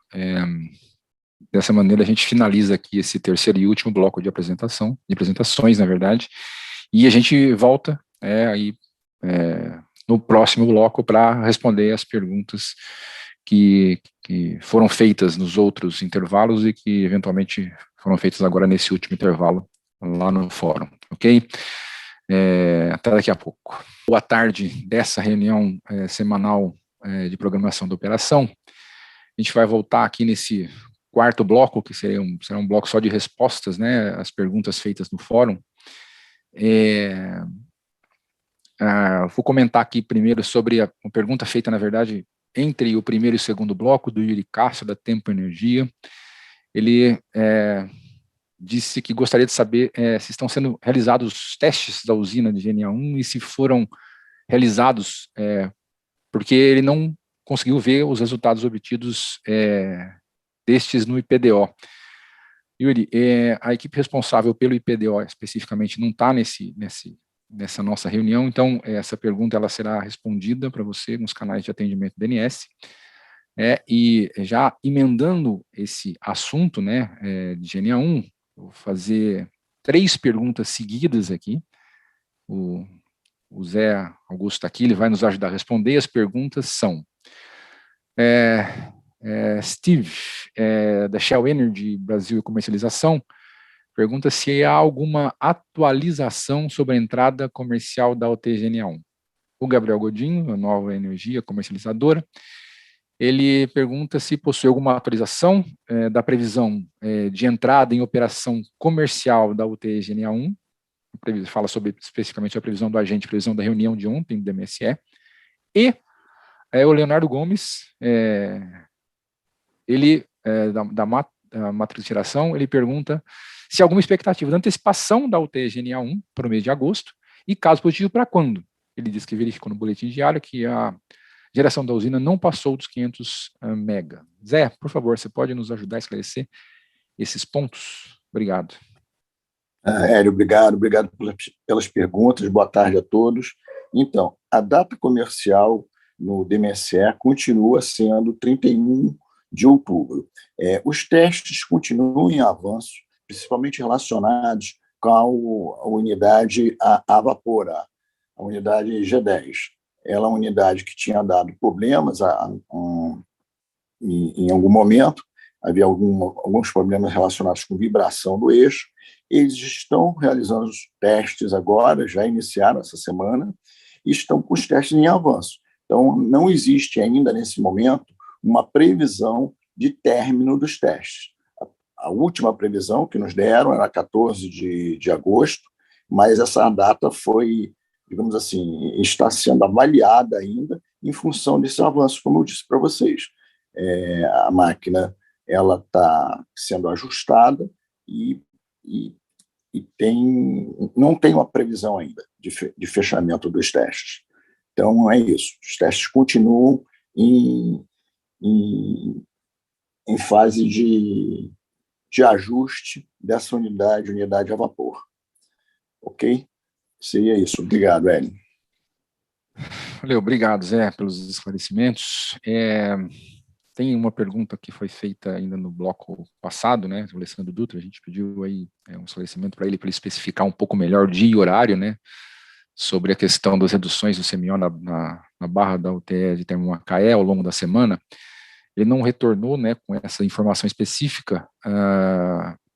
[SPEAKER 1] Dessa maneira, a gente finaliza aqui esse terceiro e último bloco de apresentações, na verdade. E a gente volta no próximo bloco para responder as perguntas que foram feitas nos outros intervalos e que eventualmente foram feitas agora nesse último intervalo lá no fórum, ok? Até daqui a pouco. Boa tarde dessa reunião semanal de programação da operação. A gente vai voltar aqui nesse quarto bloco, que será um bloco só de respostas, né, às perguntas feitas no fórum. Vou comentar aqui primeiro sobre uma pergunta feita, na verdade, entre o primeiro e o segundo bloco, do Yuri Castro, da Tempo Energia. Ele disse que gostaria de saber se estão sendo realizados os testes da usina de GNA1 e se foram realizados porque ele não conseguiu ver os resultados obtidos destes no IPDO. Yuri, a equipe responsável pelo IPDO especificamente não está nessa nossa reunião, então essa pergunta ela será respondida para você nos canais de atendimento DNS. E já emendando esse assunto, né, de GNA1, vou fazer 3 perguntas seguidas aqui. O Zé Augusto está aqui, ele vai nos ajudar a responder. As perguntas são: Steve, da Shell Energy Brasil e Comercialização, pergunta se há alguma atualização sobre a entrada comercial da UTGNA1. O Gabriel Godinho, a Nova Energia Comercializadora, ele pergunta se possui alguma atualização da previsão de entrada em operação comercial da UTGNA1, fala sobre especificamente a previsão do agente, previsão da reunião de ontem do DMSE, e o Leonardo Gomes, ele, da Matrix de Geração, ele pergunta se há alguma expectativa de antecipação da UTGNA1 para o mês de agosto, e caso positivo, para quando? Ele diz que verificou no boletim diário que a geração da usina não passou dos 500 mega. Zé, por favor, você pode nos ajudar a esclarecer esses pontos? Obrigado.
[SPEAKER 12] Hélio, obrigado pelas perguntas, boa tarde a todos. Então, a data comercial no DMSE continua sendo 31 de outubro. Os testes continuam em avanço, principalmente relacionados com a unidade a vapor, a unidade G10. Ela é uma unidade que tinha dado problemas em algum momento, havia alguns problemas relacionados com vibração do eixo. Eles estão realizando os testes agora, já iniciaram essa semana, e estão com os testes em avanço. Então, não existe ainda, nesse momento, uma previsão de término dos testes. A última previsão que nos deram era 14 de agosto, mas essa data foi, digamos assim, está sendo avaliada ainda em função desse avanço, como eu disse para vocês. A máquina ela está sendo ajustada e não tem uma previsão ainda de fechamento dos testes. Então, é isso. Os testes continuam em fase de ajuste dessa unidade a vapor. Ok? Seria isso. Obrigado, Hélio.
[SPEAKER 1] Valeu, obrigado, Zé, pelos esclarecimentos. Tem uma pergunta que foi feita ainda no bloco passado, né, do Alessandro Dutra, a gente pediu aí um esclarecimento para ele especificar um pouco melhor o dia e horário, né, sobre a questão das reduções do CMO na barra da UTE de Termomacaé ao longo da semana. Ele não retornou, né, com essa informação específica,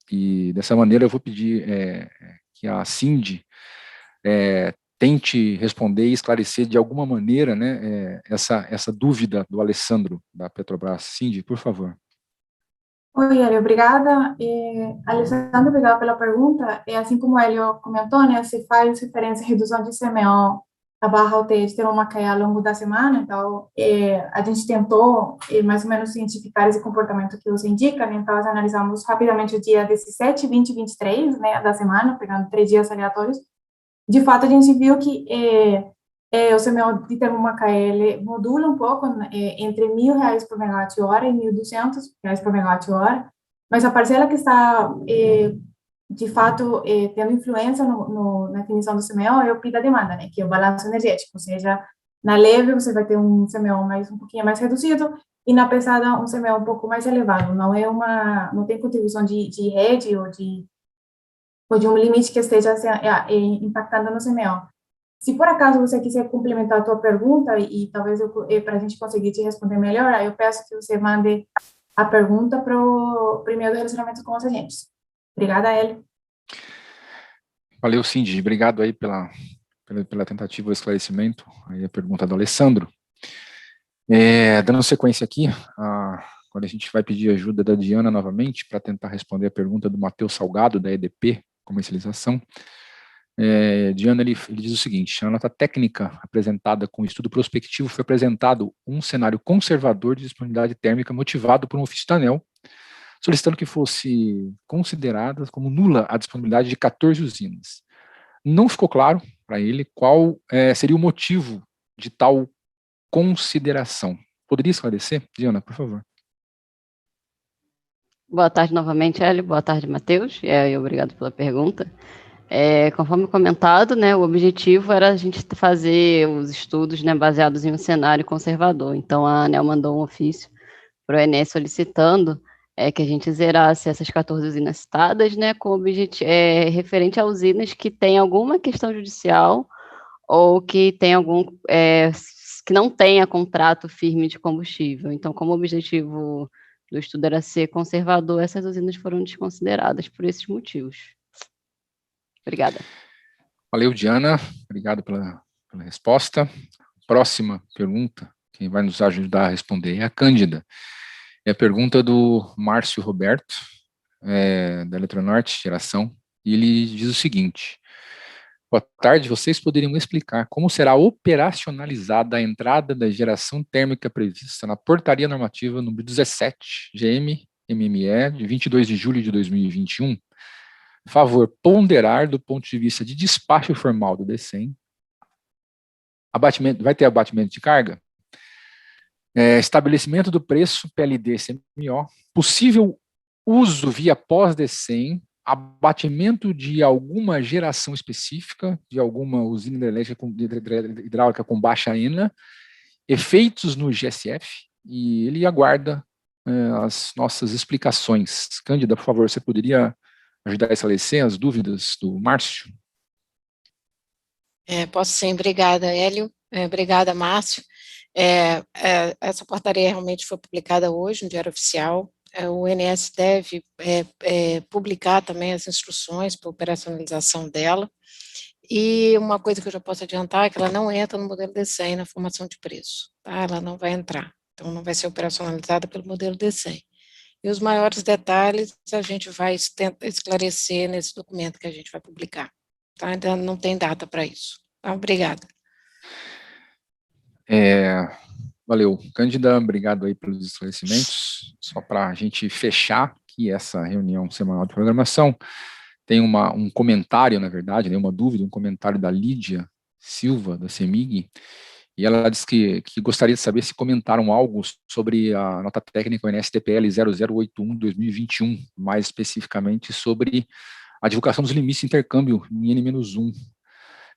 [SPEAKER 1] e dessa maneira eu vou pedir que a Cindy tente responder e esclarecer de alguma maneira, né, essa dúvida do Alessandro, da Petrobras. Cindy, por favor.
[SPEAKER 13] Oi, Hélio, obrigada. Alessandro, obrigada pela pergunta. Assim como o Hélio comentou, né, se faz referência à redução de CMO da barra UTE de Termomacaé ao longo da semana, então a gente tentou mais ou menos identificar esse comportamento que você indica, né, então nós analisamos rapidamente o dia 17, 20 e 23, né, da semana, pegando 3 dias aleatórios. De fato, a gente viu que o CMO de Termomacaé ele modula um pouco entre R$1.000 por megawatt-hora e R$1.200 por megawatt-hora, mas a parcela que está, de fato, tendo influência na definição do CMO é o PI da demanda, né, que é o balanço energético, ou seja, na leve você vai ter um CMO um pouquinho mais reduzido e na pesada um CMO um pouco mais elevado, não tem contribuição de rede ou de um limite que esteja impactando no CMO. Se por acaso você quiser complementar a tua pergunta e talvez para a gente conseguir te responder melhor, eu peço que você mande a pergunta para o primeiro relacionamento com os agentes. Obrigada, Hélio.
[SPEAKER 1] Valeu, Cindy. Obrigado aí pela tentativa de esclarecimento. Aí a pergunta do Alessandro. Dando sequência aqui, agora a gente vai pedir ajuda da Diana novamente para tentar responder a pergunta do Matheus Salgado, da EDP Comercialização. Diana, ele diz o seguinte: na nota técnica apresentada com o estudo prospectivo foi apresentado um cenário conservador de disponibilidade térmica motivado por um ofício da ANEEL, solicitando que fosse considerada como nula a disponibilidade de 14 usinas. Não ficou claro para ele qual seria o motivo de tal consideração. Poderia esclarecer, Diana, por favor?
[SPEAKER 9] Boa tarde novamente, Hélio. Boa tarde, Matheus. E obrigado pela pergunta. Conforme comentado, né, o objetivo era a gente fazer os estudos, né, baseados em um cenário conservador. Então, a ANEEL mandou um ofício para o INS solicitando que a gente zerasse essas 14 usinas citadas, né, com referente a usinas que têm alguma questão judicial ou que tem que não tenha contrato firme de combustível. Então, como o objetivo do estudo era ser conservador, essas usinas foram desconsideradas por esses motivos. Obrigada.
[SPEAKER 1] Valeu, Diana. Obrigado pela resposta. Próxima pergunta, quem vai nos ajudar a responder é a Cândida. É a pergunta do Márcio Roberto, da Eletronorte Geração, e ele diz o seguinte: boa tarde, vocês poderiam explicar como será operacionalizada a entrada da geração térmica prevista na Portaria Normativa número 17, GM-MME, de 22 de julho de 2021? Favor ponderar do ponto de vista de despacho formal do DECEM, vai ter abatimento de carga, estabelecimento do preço PLD-CMO, possível uso via pós-DECEM, abatimento de alguma geração específica, de alguma usina hidráulica com baixa ENA, efeitos no GSF, e ele aguarda as nossas explicações. Cândida, por favor, você poderia ajudar a esclarecer as dúvidas do Márcio?
[SPEAKER 14] Posso sim, obrigada, Hélio. Obrigada, Márcio. Essa portaria realmente foi publicada hoje no Diário Oficial. O INS deve publicar também as instruções para operacionalização dela. E uma coisa que eu já posso adiantar é que ela não entra no modelo DECEM na formação de preço. Tá? Ela não vai entrar. Então, não vai ser operacionalizada pelo modelo DECEM. E os maiores detalhes a gente vai tentar esclarecer nesse documento que a gente vai publicar. Tá? Ainda não tem data para isso. Tá? Obrigada.
[SPEAKER 1] Valeu. Cândida, obrigado aí pelos esclarecimentos. Só para a gente fechar aqui essa reunião semanal de programação, tem um comentário, na verdade, né, uma dúvida, um comentário da Lídia Silva, da CEMIG, e ela diz que gostaria de saber se comentaram algo sobre a nota técnica ONS-TPL 0081-2021, mais especificamente sobre a divulgação dos limites de intercâmbio em N-1.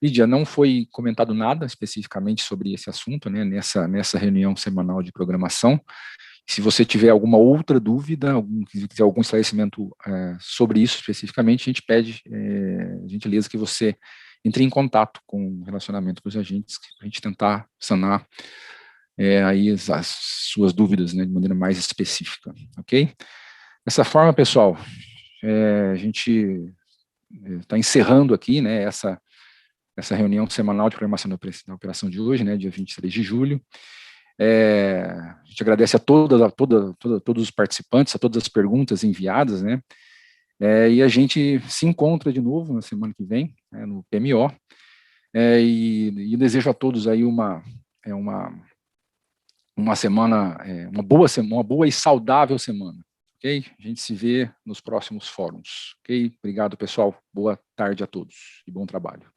[SPEAKER 1] Lídia, não foi comentado nada especificamente sobre esse assunto, né, nessa reunião semanal de programação. Se você tiver alguma outra dúvida, quiser algum esclarecimento sobre isso especificamente, a gente pede, gentileza, que você entre em contato com o relacionamento dos agentes, para a gente tentar sanar aí as suas dúvidas, né, de maneira mais específica, ok? Dessa forma, pessoal, a gente está encerrando aqui, né, essa reunião semanal de programação da operação de hoje, né, dia 23 de julho. A gente agradece a todos os participantes, a todas as perguntas enviadas, né, e a gente se encontra de novo na semana que vem, no PMO, e desejo a todos aí uma semana, uma boa e saudável semana, ok? A gente se vê nos próximos fóruns, ok? Obrigado, pessoal, boa tarde a todos e bom trabalho.